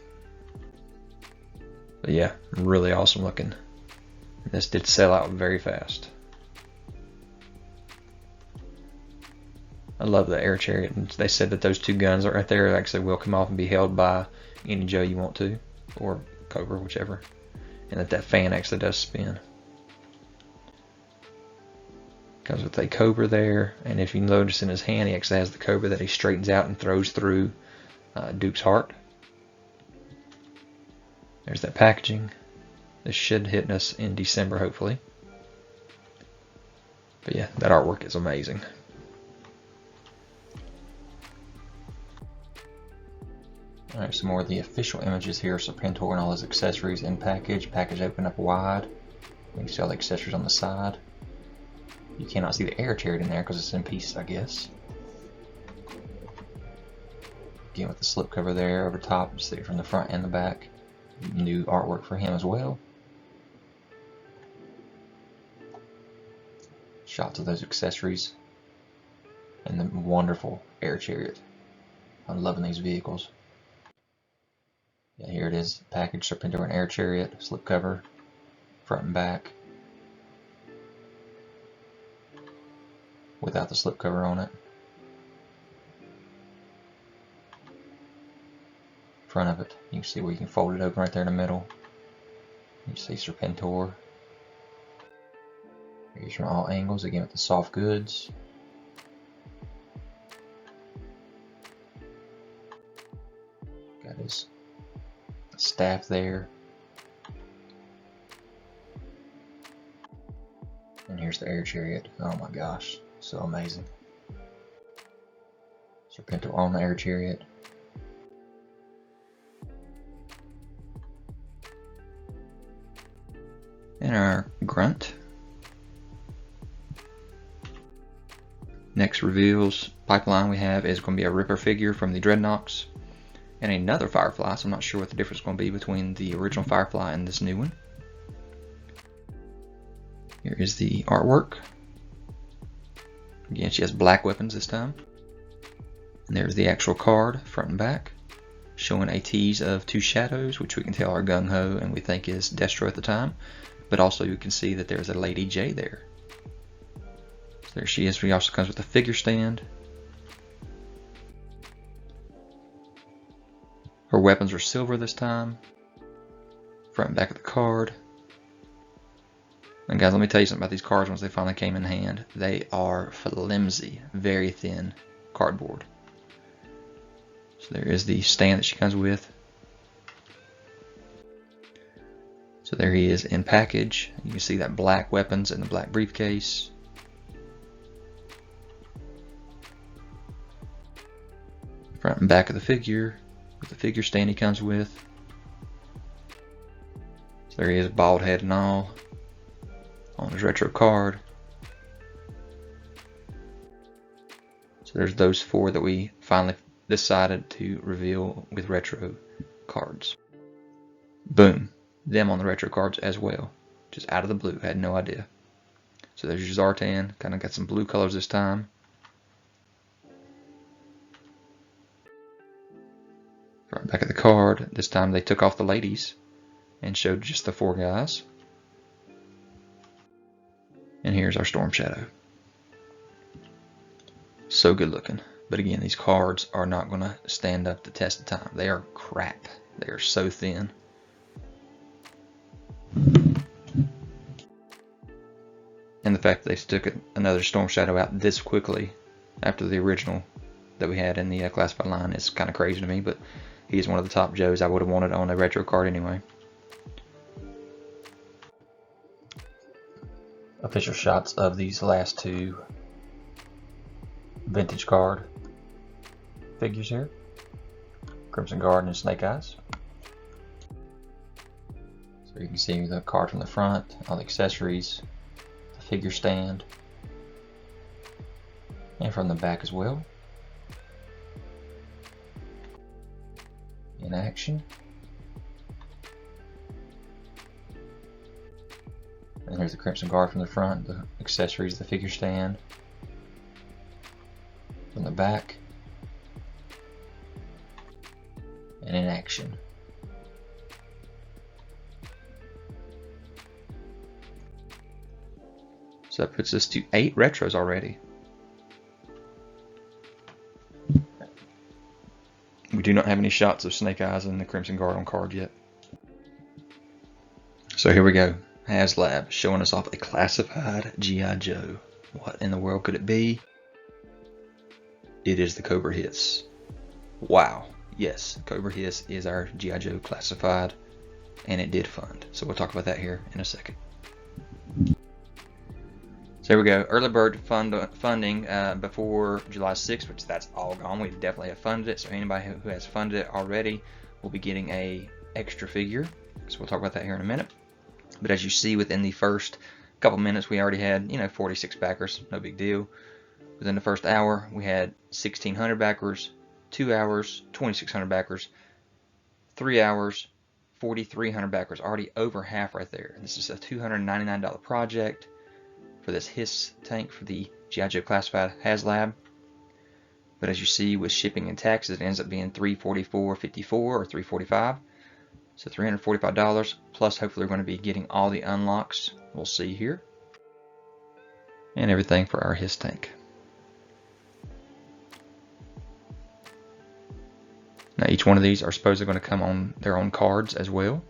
But yeah, really awesome looking. This did sell out very fast. I love the air chariot, and they said that those two guns right there actually will come off and be held by any Joe you want to, or Cobra, whichever, and that fan actually does spin. Comes with a Cobra there, and if you notice in his hand, he actually has the Cobra that he straightens out and throws through Duke's heart. There's that packaging. This should hit us in December, hopefully. But yeah, that artwork is amazing. Alright, some more of the official images here. Serpentor and all his accessories in package. Package open up wide. You can see all the accessories on the side. You cannot see the air chariot in there because it's in pieces, I guess. Again with the slipcover there over top. You see it from the front and the back. New artwork for him as well. Shots of those accessories. And the wonderful air chariot. I'm loving these vehicles. Yeah, here it is. Package, Serpentor and air chariot, slipcover, front and back. Without the slipcover on it. Front of it, you can see where you can fold it open right there in the middle. You see Serpentor. Here's from all angles, again with the soft goods. Got his staff there. And here's the air chariot. Oh my gosh, so amazing. Serpentor on the air chariot. And our grunt. Next reveals pipeline we have is going to be a Ripper figure from the Dreadnoks. And another Firefly, so I'm not sure what the difference is going to be between the original Firefly and this new one. Here is the artwork. Again, she has black weapons this time. And there's the actual card, front and back, showing a tease of two shadows, which we can tell are Gung Ho and we think is Destro at the time. But also you can see that there's a Lady J there. So there she is. She also comes with a figure stand. Her weapons are silver this time. Front and back of the card. And guys, let me tell you something about these cards once they finally came in hand. They are flimsy, very thin cardboard. So there is the stand that she comes with. So there he is in package. You can see that black weapons in the black briefcase. Front and back of the figure, with the figure stand he comes with. So there he is, bald head and all, on his retro card. So there's those four that we finally decided to reveal with retro cards. Boom, them on the retro cards as well, just out of the blue, had no idea. So there's your Zartan, kind of got some blue colors this time. Front back of the card, this time they took off the ladies and showed just the four guys. And here's our Storm Shadow. So good looking. But again, these cards are not going to stand up the test of time. They are crap. They are so thin. And the fact that they took another Storm Shadow out this quickly after the original that we had in the classified line is kind of crazy to me, but he's one of the top Joes I would have wanted on a retro card anyway. Official shots of these last two vintage card figures here. Crimson Guard and Snake Eyes. So you can see the card from the front, all the accessories, the figure stand, and from the back as well. In action. And here's the Crimson Guard from the front, the accessories, the figure stand. From the back. And in action. So that puts us to 8 retros already. We do not have any shots of Snake Eyes and the Crimson Guard on card yet. So here we go. Haslab showing us off a classified G.I. Joe. What in the world could it be? It is the Cobra Hiss. Wow. Yes, Cobra Hiss is our G.I. Joe classified, and it did fund. So we'll talk about that here in a second. So here we go. Early bird funding before July 6th, which that's all gone. We definitely have funded it. So anybody who has funded it already will be getting a extra figure. So we'll talk about that here in a minute. But as you see, within the first couple minutes, we already had 46 backers. No big deal. Within the first hour, we had 1,600 backers. 2 hours, 2,600 backers. 3 hours, 4,300 backers. Already over half right there. This is a $299 project for this Hiss tank for the G.I. Joe Classified Haslab. But as you see, with shipping and taxes, it ends up being $344.54 or $345. So $345 plus hopefully we're going to be getting all the unlocks. We'll see here. And everything for our Hiss tank. Now each one of these are supposedly going to come on their own cards as well.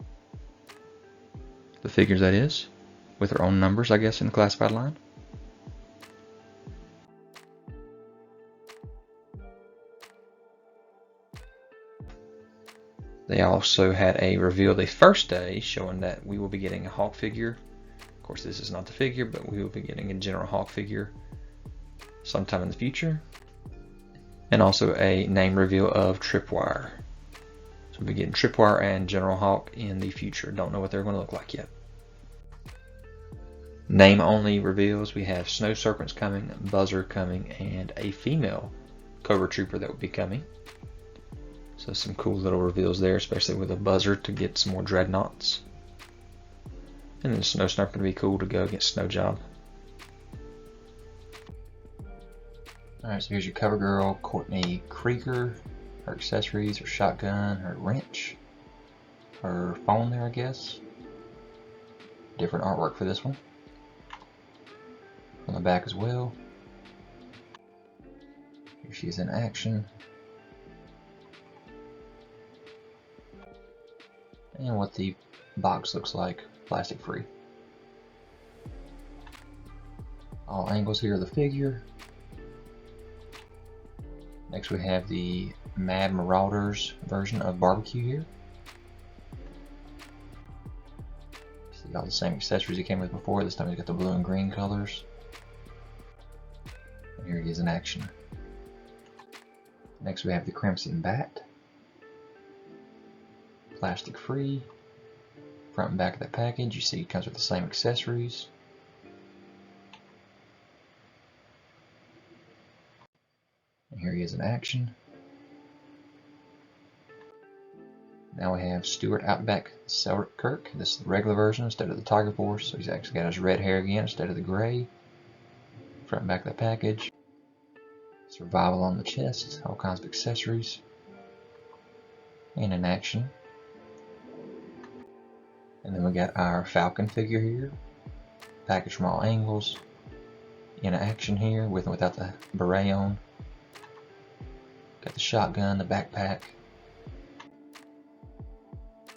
The figures, that is, with their own numbers, I guess, in the classified line. They also had a reveal the first day showing that we will be getting a Hawk figure. Of course, this is not the figure, but we will be getting a General Hawk figure sometime in the future. And also a name reveal of Tripwire. So we'll be getting Tripwire and General Hawk in the future. Don't know what they're going to look like yet. Name only reveals. We have Snow Serpents coming, Buzzer coming, and a female Cobra Trooper that will be coming. So some cool little reveals there, especially with a Buzzer to get some more dreadnoughts. And then Snow Snark going to be cool to go against Snow Job. Alright, so here's your cover girl, Courtney Krieger. Her accessories, her shotgun, her wrench, her phone there, I guess. Different artwork for this one. On the back as well. Here she is in action. And what the box looks like, plastic free. All angles here of the figure. Next we have the Mad Marauders version of Barbecue here. He got the same accessories he came with before. This time he's got the blue and green colors. And here he is in action. Next we have the Crimson Bat. Plastic free. Front and back of that package, you see it comes with the same accessories. And here he is in action. Now we have Stuart Outback Selkirk. This is the regular version instead of the Tiger Force. So he's actually got his red hair again instead of the gray. Front and back of the package. Survival on the chest. All kinds of accessories. And in action. And then we got our Falcon figure here. Package from all angles. In action here with and without the beret on. Got the shotgun, the backpack.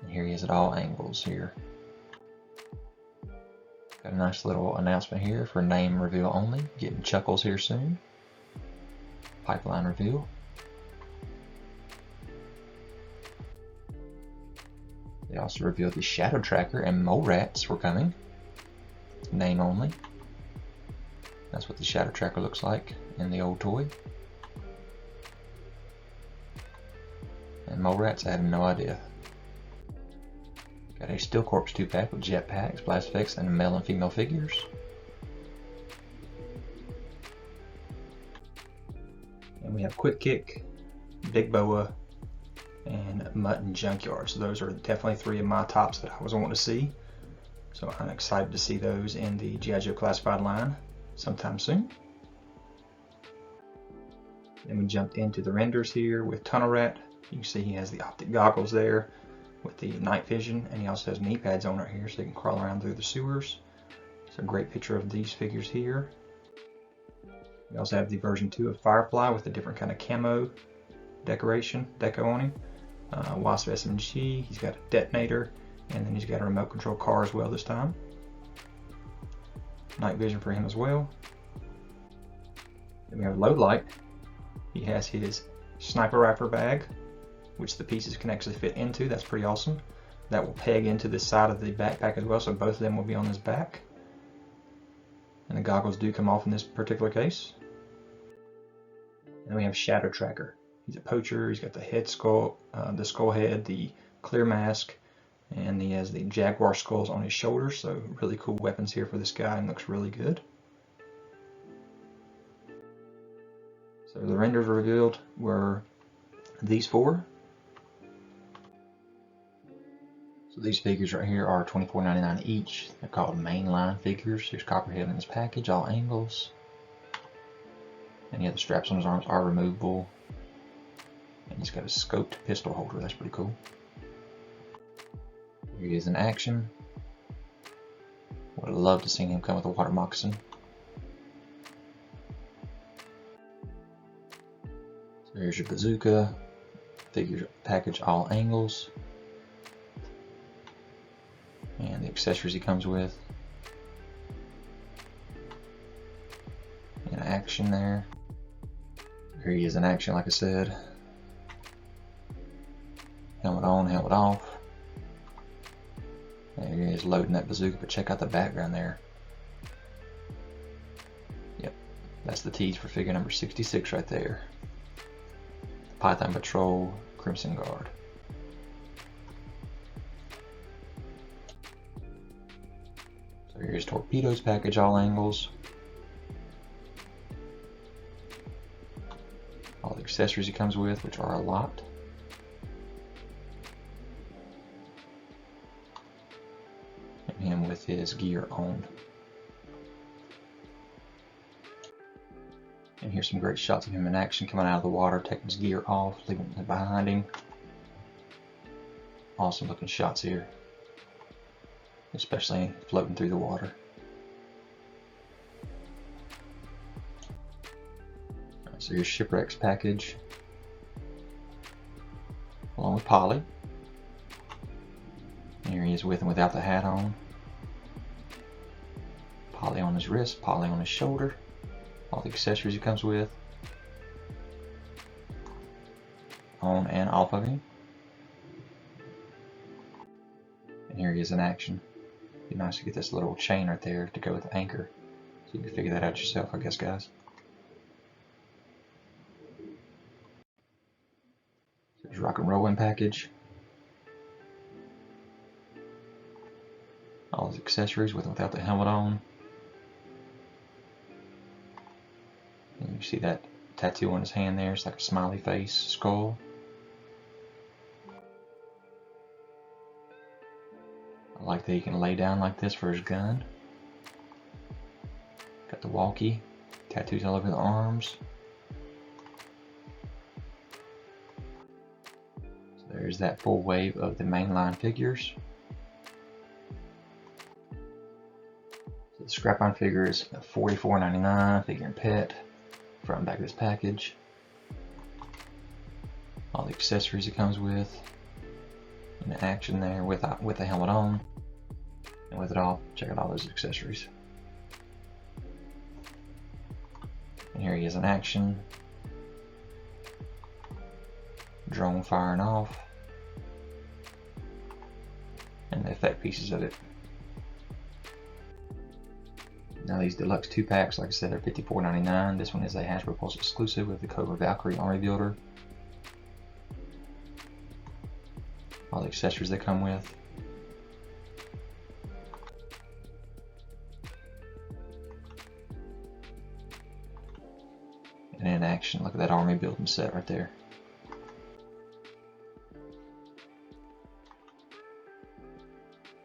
And here he is at all angles here. Got a nice little announcement here for name reveal only. Getting Chuckles here soon. Pipeline reveal. They also revealed the Shadow Tracker and Mole Rats were coming. Name only. That's what the Shadow Tracker looks like in the old toy. And Mole Rats, I have no idea. Got a Steel Corps 2-pack with jetpacks, blast effects, and male and female figures. And we have Quick Kick, Big Boa, and Mutton Junkyard. So those are definitely three of my tops that I was wanting to see. So I'm excited to see those in the G.I. Joe Classified line sometime soon. Then we jumped into the renders here with Tunnel Rat. You can see he has the optic goggles there with the night vision, and he also has knee pads on right here so he can crawl around through the sewers. It's a great picture of these figures here. We also have the version 2 of Firefly with a different kind of camo deco on him. Wasp SMG, he's got a detonator, and then he's got a remote control car as well this time. Night vision for him as well. Then we have Low Light. He has his sniper rifle bag, which the pieces can actually fit into. That's pretty awesome. That will peg into the side of the backpack as well, so both of them will be on his back. And the goggles do come off in this particular case. And then we have Shadow Tracker. He's a poacher. He's got the head skull, the skull head, the clear mask, and he has the jaguar skulls on his shoulders. So really cool weapons here for this guy, and looks really good. So the renders revealed were these four. So these figures right here are $24.99 each. They're called mainline figures. Here's Copperhead in his package, all angles. And yeah, the straps on his arms are removable. And he's got a scoped pistol holder. That's pretty cool. Here he is in action. Would have loved to see him come with a water moccasin. So here's your bazooka. Figure package, all angles. And the accessories he comes with. In action there. Here he is in action, like I said. Helmet on, helmet off. There he is loading that bazooka, but check out the background there. Yep, that's the tease for figure number 66 right there. Python Patrol Crimson Guard. So here's Torpedo's package, all angles. All the accessories he comes with, which are a lot. And him with his gear on. And here's some great shots of him in action coming out of the water, taking his gear off, leaving it behind him. Awesome looking shots here, especially floating through the water. So your Shipwreck's package, along with Polly. And here he is with and without the hat on. Polly on his wrist, Polly on his shoulder. All the accessories he comes with. On and off of him. And here he is in action. Be nice to get this little chain right there to go with the anchor. So you can figure that out yourself, I guess, guys. There's rock and rolling package. All his accessories with and without the helmet on. And you see that tattoo on his hand there. It's like a smiley face skull. I like that he can lay down like this for his gun. Got the walkie. Tattoos all over the arms. So there's that full wave of the mainline figures. So the scrap-on figure is $44.99. Figure and pet. Front and back of this package. All the accessories it comes with. And the action there with the helmet on. And with it off, check out all those accessories. And here he is in action. Drone firing off. And the effect pieces of it. Now these deluxe 2-packs, like I said, they're $54.99. This one is a Hasbro Pulse exclusive with the Cobra Valkyrie Army Builder. All the accessories they come with. And in action, look at that army building set right there.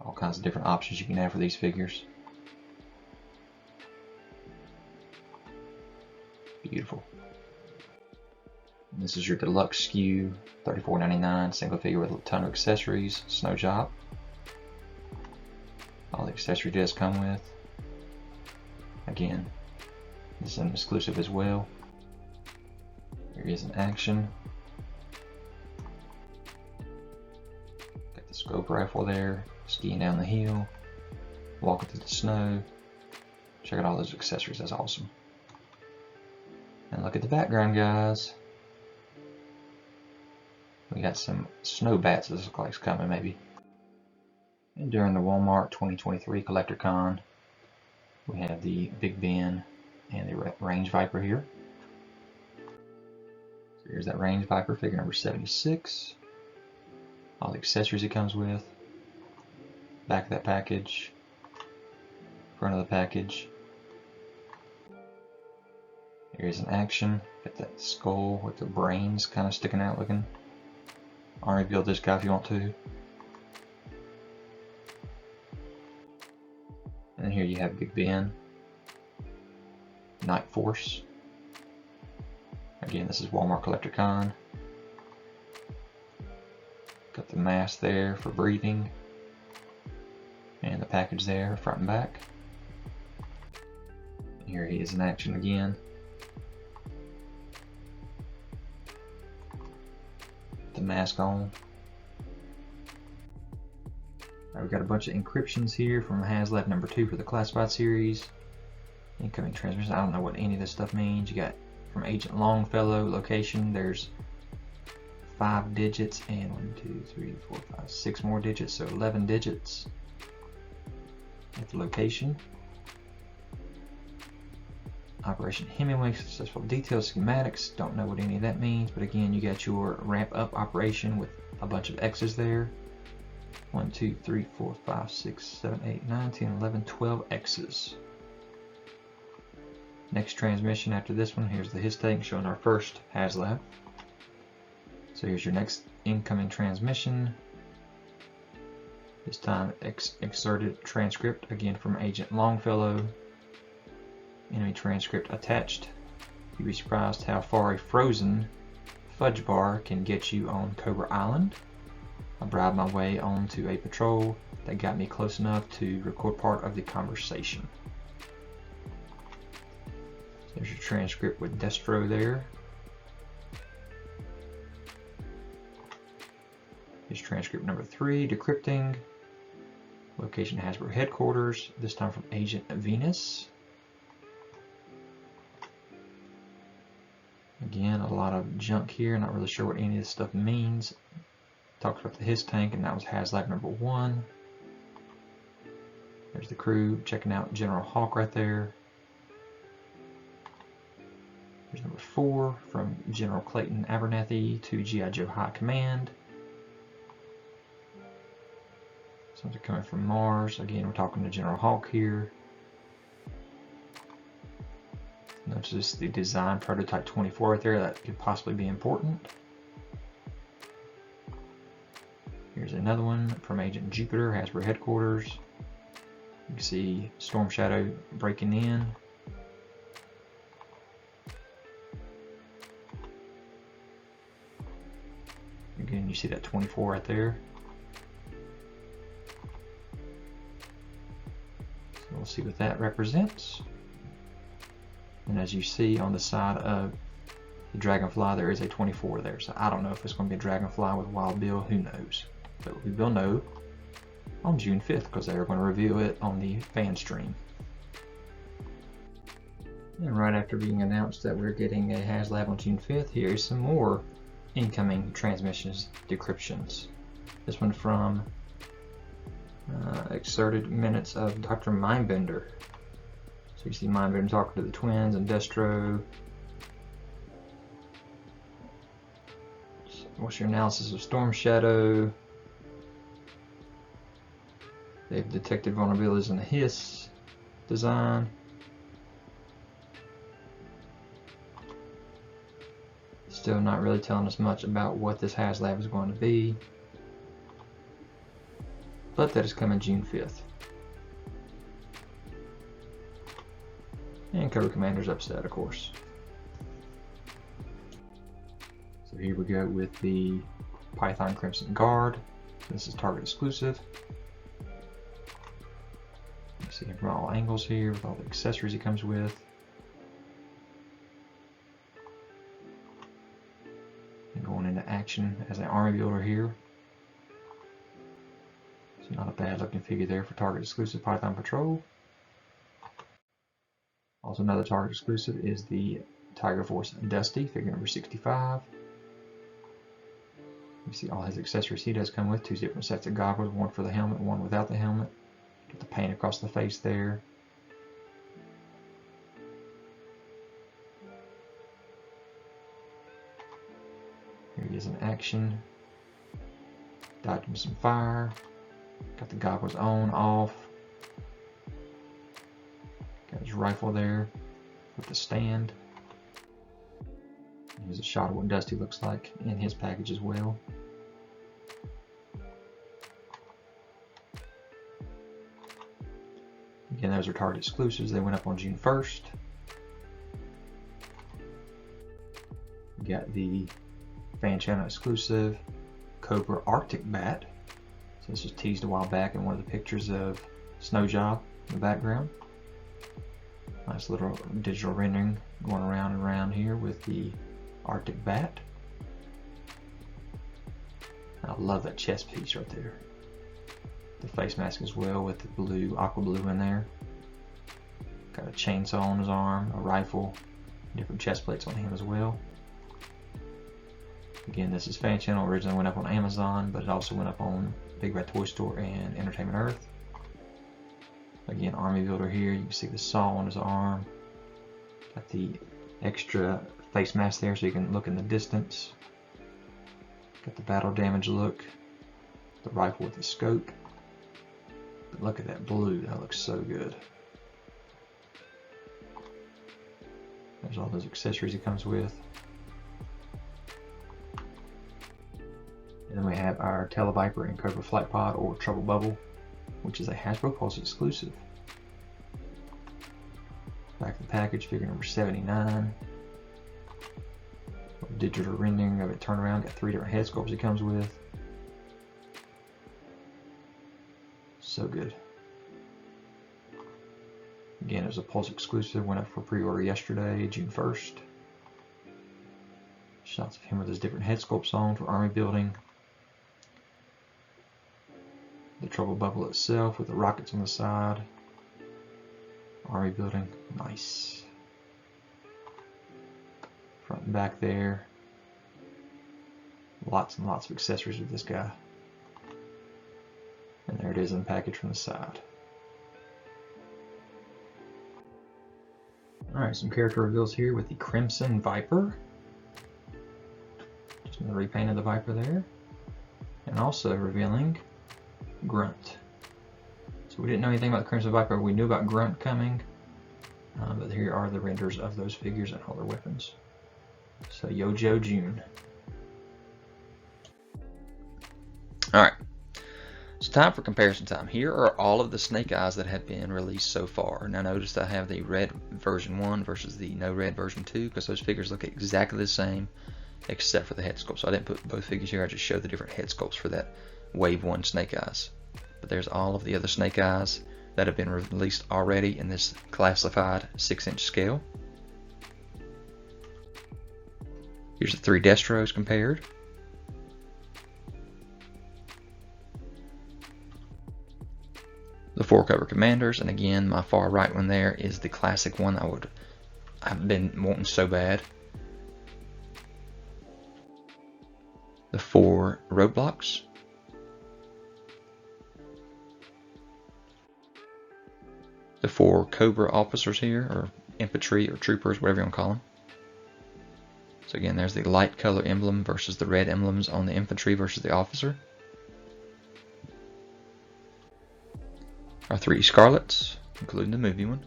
All kinds of different options you can have for these figures. Beautiful. And this is your deluxe SKU, $34.99, single figure with a ton of accessories, snow job. All the accessory discs come with. Again, this is an exclusive as well. Here he is in action. Got the scope rifle there, skiing down the hill, walking through the snow. Check out all those accessories, that's awesome. And look at the background, guys. We got some snow bats that look like it's coming, maybe. And during the Walmart 2023 Collector Con, we have the Big Ben and the Range Viper here. So here's that Range Viper, figure number 76. All the accessories it comes with. Back of that package. Front of the package. Here's an action. Got that skull with the brains kind of sticking out looking. I'll rebuild this guy if you want to. And then here you have Big Ben. Night Force. Again, this is Walmart Collector Con. Got the mask there for breathing. And the package there, front and back. Here he is in action again. The mask on. We've got a bunch of encryptions here from Haslab number 2 for the classified series. Incoming transmission. I don't know what any of this stuff means. You got from Agent Longfellow location. There's 5 digits and 1, 2, 3, 4, 5, 6 more digits, so 11 digits at the location. Operation Hemingway, successful detailed schematics. Don't know what any of that means, but again, you got your ramp up operation with a bunch of X's there. 1, 2, 3, 4, 5, 6, 7, 8, 9, 10, 11, 12 X's. Next transmission after this one, here's the his tank showing our first Haslab. So here's your next incoming transmission. This time excerpted transcript again from Agent Longfellow. Enemy transcript attached. You'd be surprised how far a frozen fudge bar can get you on Cobra Island. I bribed my way onto a patrol that got me close enough to record part of the conversation. There's your transcript with Destro there. Here's transcript number 3, decrypting. Location Hasbro headquarters, this time from Agent Venus. Again, a lot of junk here, not really sure what any of this stuff means. Talked about the his tank, and that was Haslab number 1. There's the crew checking out General Hawk right there. Here's number 4 from General Clayton Abernathy to G.I. Joe High Command. So they're coming from Mars. Again, we're talking to General Hawk here. Notice the design prototype 24 right there. That could possibly be important. Here's another one from Agent Jupiter, Hasbro headquarters. You can see Storm Shadow breaking in. Again, you see that 24 right there. So we'll see what that represents. And as you see on the side of the Dragonfly, there is a 24 there. So I don't know if it's going to be a Dragonfly with Wild Bill. Who knows? But we will know on June 5th because they are going to reveal it on the fan stream. And right after being announced that we're getting a Haslab on June 5th, here's some more incoming transmissions decryptions. This one from Excerpted Minutes of Dr. Mindbender. So you see Mindbender talking to the twins and Destro. So what's your analysis of Storm Shadow? They've detected vulnerabilities in the Hiss design. Still not really telling us much about what this Haslab is going to be. But that is coming June 5th. And Cobra Commander's upset, of course. So here we go with the Python Crimson Guard. This is Target exclusive. You see him from all angles here with all the accessories he comes with. And going into action as an army builder here. So not a bad looking figure there for Target exclusive Python Patrol. Also another Target exclusive is the Tiger Force Dusty, figure number 65. You see all his accessories he does come with, 2 different sets of goggles, one for the helmet, one without the helmet. Get the paint across the face there. Here he is in action. Dodging some fire. Got the goggles on, off. Got his rifle there with the stand. Here's a shot of what Dusty looks like in his package as well. Again, those are Target exclusives. They went up on June 1st. We got the fan channel exclusive Cobra Arctic Bat. So this was teased a while back in one of the pictures of Snow Job in the background. Nice little digital rendering going around and around here with the Arctic Bat. I love that chest piece right there. The face mask as well with the blue, aqua blue in there. Got a chainsaw on his arm, a rifle, different chest plates on him as well. Again, this is fan channel. Originally went up on Amazon, but it also went up on Big Red Toy Store and Entertainment Earth. Again, army builder here. You can see the saw on his arm. Got the extra face mask there so you can look in the distance. Got the battle damage look. The rifle with the scope. But look at that blue. That looks so good. There's all those accessories it comes with. And then we have our Televiper and Cobra Flight Pod or Trouble Bubble, which is a Hasbro Pulse exclusive. Back of the package, figure number 79. Digital rendering of it turned around. Got 3 different head sculpts it comes with. So good. Again, it was a Pulse exclusive. Went up for pre-order yesterday, June 1st. Shots of him with his different head sculpts on for army building. The Trouble Bubble itself with the rockets on the side. Army building, nice. Front and back there. Lots and lots of accessories with this guy. And there it is in the package from the side. Alright, some character reveals here with the Crimson Viper. Just a repaint of the Viper there. And also revealing Grunt. So we didn't know anything about the Crimson Viper. We knew about Grunt coming. But here are the renders of those figures and all their weapons. So Yojo June. Alright. It's time for comparison time. Here are all of the Snake Eyes that have been released so far. Now notice I have the red version 1 versus the no red version 2 because those figures look exactly the same except for the head sculpt. So I didn't put both figures here, I just showed the different head sculpts for that Wave 1 Snake Eyes. But there's all of the other Snake Eyes that have been released already in this classified 6-inch scale. Here's the 3 Destros compared. The 4 cover commanders, and again my far right one there is the classic one I've been wanting so bad. The 4 roadblocks. The 4 Cobra officers here, or infantry or troopers, whatever you want to call them. So again, there's the light color emblem versus the red emblems on the infantry versus the officer. Our 3 Scarlets, including the movie one.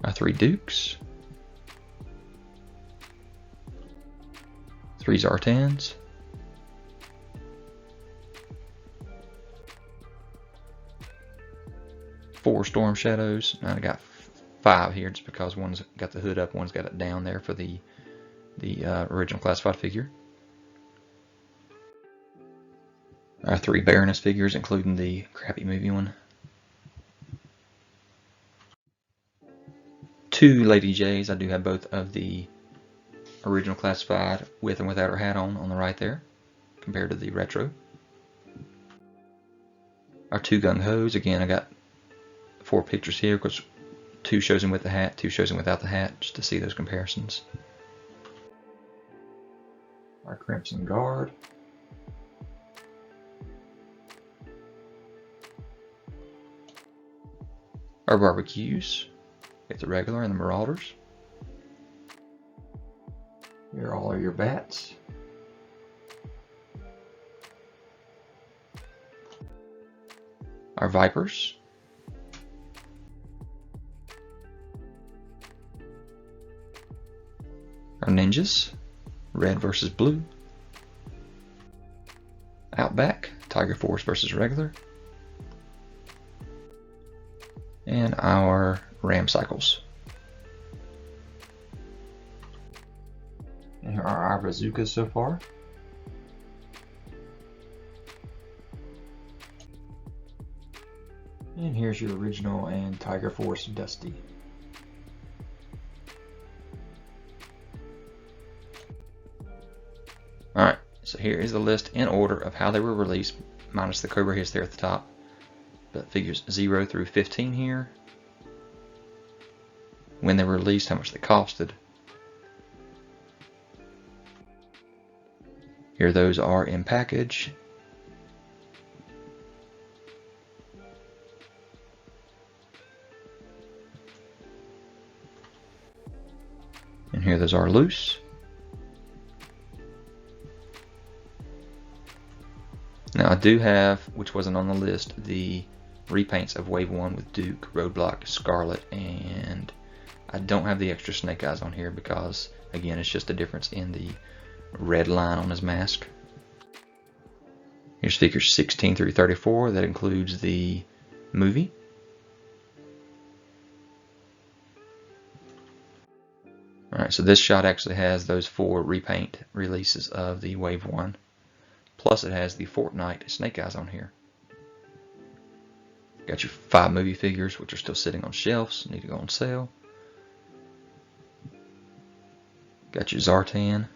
Our 3 Dukes. 3 Zartans. 4 Storm Shadows. Now I got 5 here just because one's got the hood up, one's got it down there for the original classified figure. Our 3 Baroness figures, including the crappy movie one. 2 Lady J's. I do have both of the original classified with and without her hat on the right there, compared to the retro. Our 2 Gung Ho's. Again, I got 4 pictures here because 2 shows him with the hat, 2 shows him without the hat, just to see those comparisons. Our Crimson Guard. Our barbecues. Get the regular and the Marauders. Here are all of your bats. Our Vipers. Our Ninjas. Red versus blue. Outback. Tiger Force versus regular. And our Ram Cycles. And here are our bazookas so far. And here's your original and Tiger Force Dusty. Alright, so here is the list in order of how they were released, minus the Cobra hits there at the top. But figures 0 through 15 here. When they were released, how much they costed. Here those are in package. And here those are loose. Now I do have, which wasn't on the list, the repaints of Wave 1 with Duke, Roadblock, Scarlet, and I don't have the extra Snake Eyes on here because, again, it's just a difference in the red line on his mask. Here's figures 16 through 34. That includes the movie. Alright, so this shot actually has those 4 repaint releases of the Wave 1. Plus it has the Fortnite Snake Eyes on here. Got your 5 movie figures, which are still sitting on shelves, need to go on sale. Got your Zartan.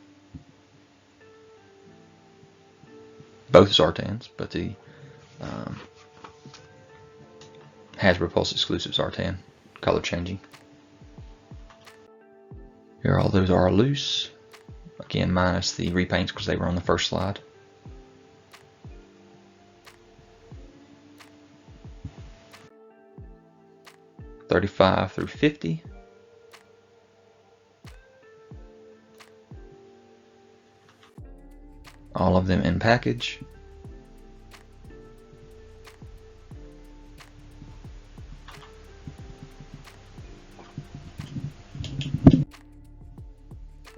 Both Zartans, but the Hasbro Pulse exclusive Zartan, color changing. Here all those are loose. Again, minus the repaints because they were on the first slide. 35 through 50. All of them in package.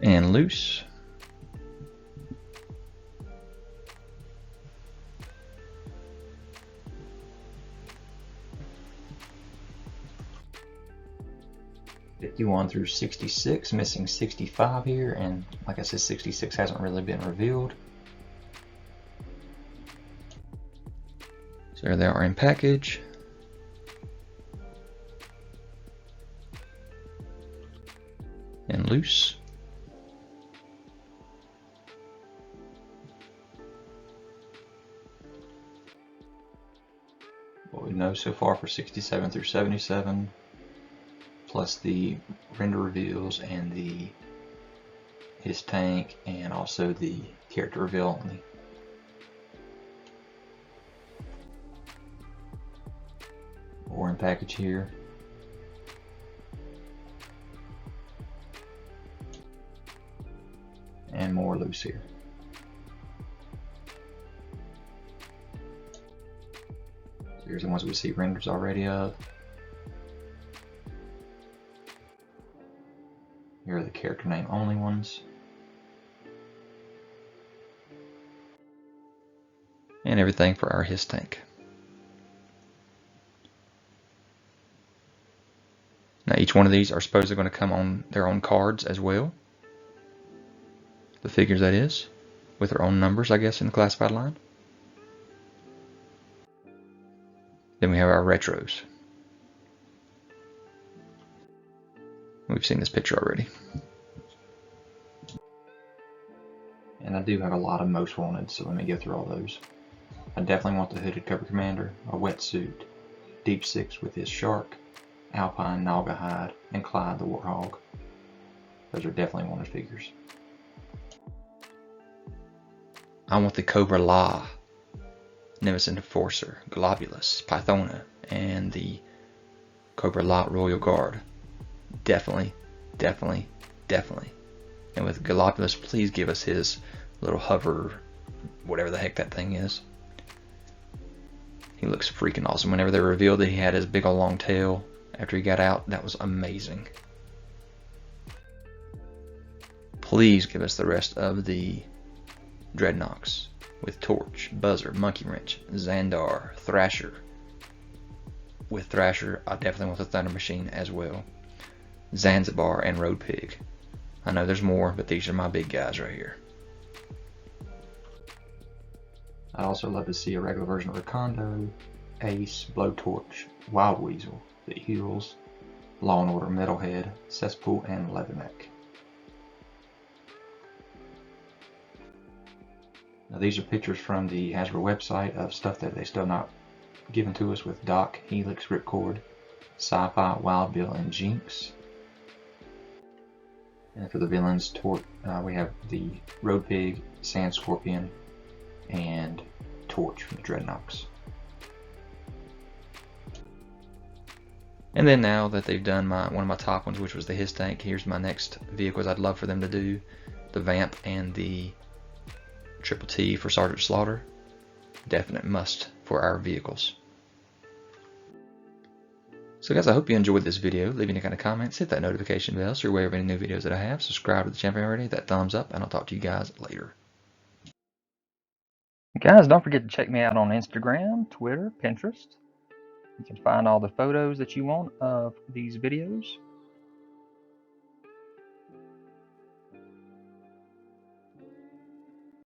And loose. (51) through 66, missing 65 here, and like I said, 66 hasn't really been revealed. So there they are in package. And loose. What we know so far for 67 through 77, plus the render reveals and his tank, and also the character reveal only. More in package here. And more loose here. So here's the ones we see renders already of. Here are the character name only ones. And everything for our his tank. Now each one of these are supposedly going to come on their own cards as well. The figures, that is, with their own numbers, I guess, in the classified line. Then we have our retros. We've seen this picture already. And I do have a lot of most wanted, so let me go through all those. I definitely want the hooded Cobra Commander, a wetsuit, Deep Six with his shark, Alpine Naga hide, and Clyde the Warthog. Those are definitely wanted figures. I want the Cobra La, Nemesis Enforcer, Globulus, Pythona, and the Cobra La Royal Guard. Definitely, definitely, definitely. And with Globulus, please give us his little hover, whatever the heck that thing is. He looks freaking awesome. Whenever they revealed that he had his big old long tail after he got out, that was amazing. Please give us the rest of the Dreadnoks with Torch, Buzzer, Monkey Wrench, Xandar, Thrasher. With Thrasher, I definitely want the Thunder Machine as well. Zanzibar and Road Pig. I know there's more, but these are my big guys right here. I'd also love to see a regular version of Recondo, Ace, Blowtorch, Wild Weasel, the Heels, Law and Order Metalhead, Cesspool, and Leatherneck. Now these are pictures from the Hasbro website of stuff that they still not given to us, with Doc, Helix, Ripcord, Sci-Fi, Wild Bill, and Jinx. And for the villains, we have the Road Pig, Sand Scorpion, and Torch from the Dreadnoks. And then now that they've done one of my top ones, which was the his tank, here's my next vehicles I'd love for them to do: the Vamp and the Triple T for Sergeant Slaughter. Definite must for our vehicles. So guys, I hope you enjoyed this video. Leave any kind of comments, hit that notification bell so you're aware of any new videos that I have. Subscribe to the channel already, that thumbs up, and I'll talk to you guys later. Guys, don't forget to check me out on Instagram, Twitter, Pinterest. You can find all the photos that you want of these videos.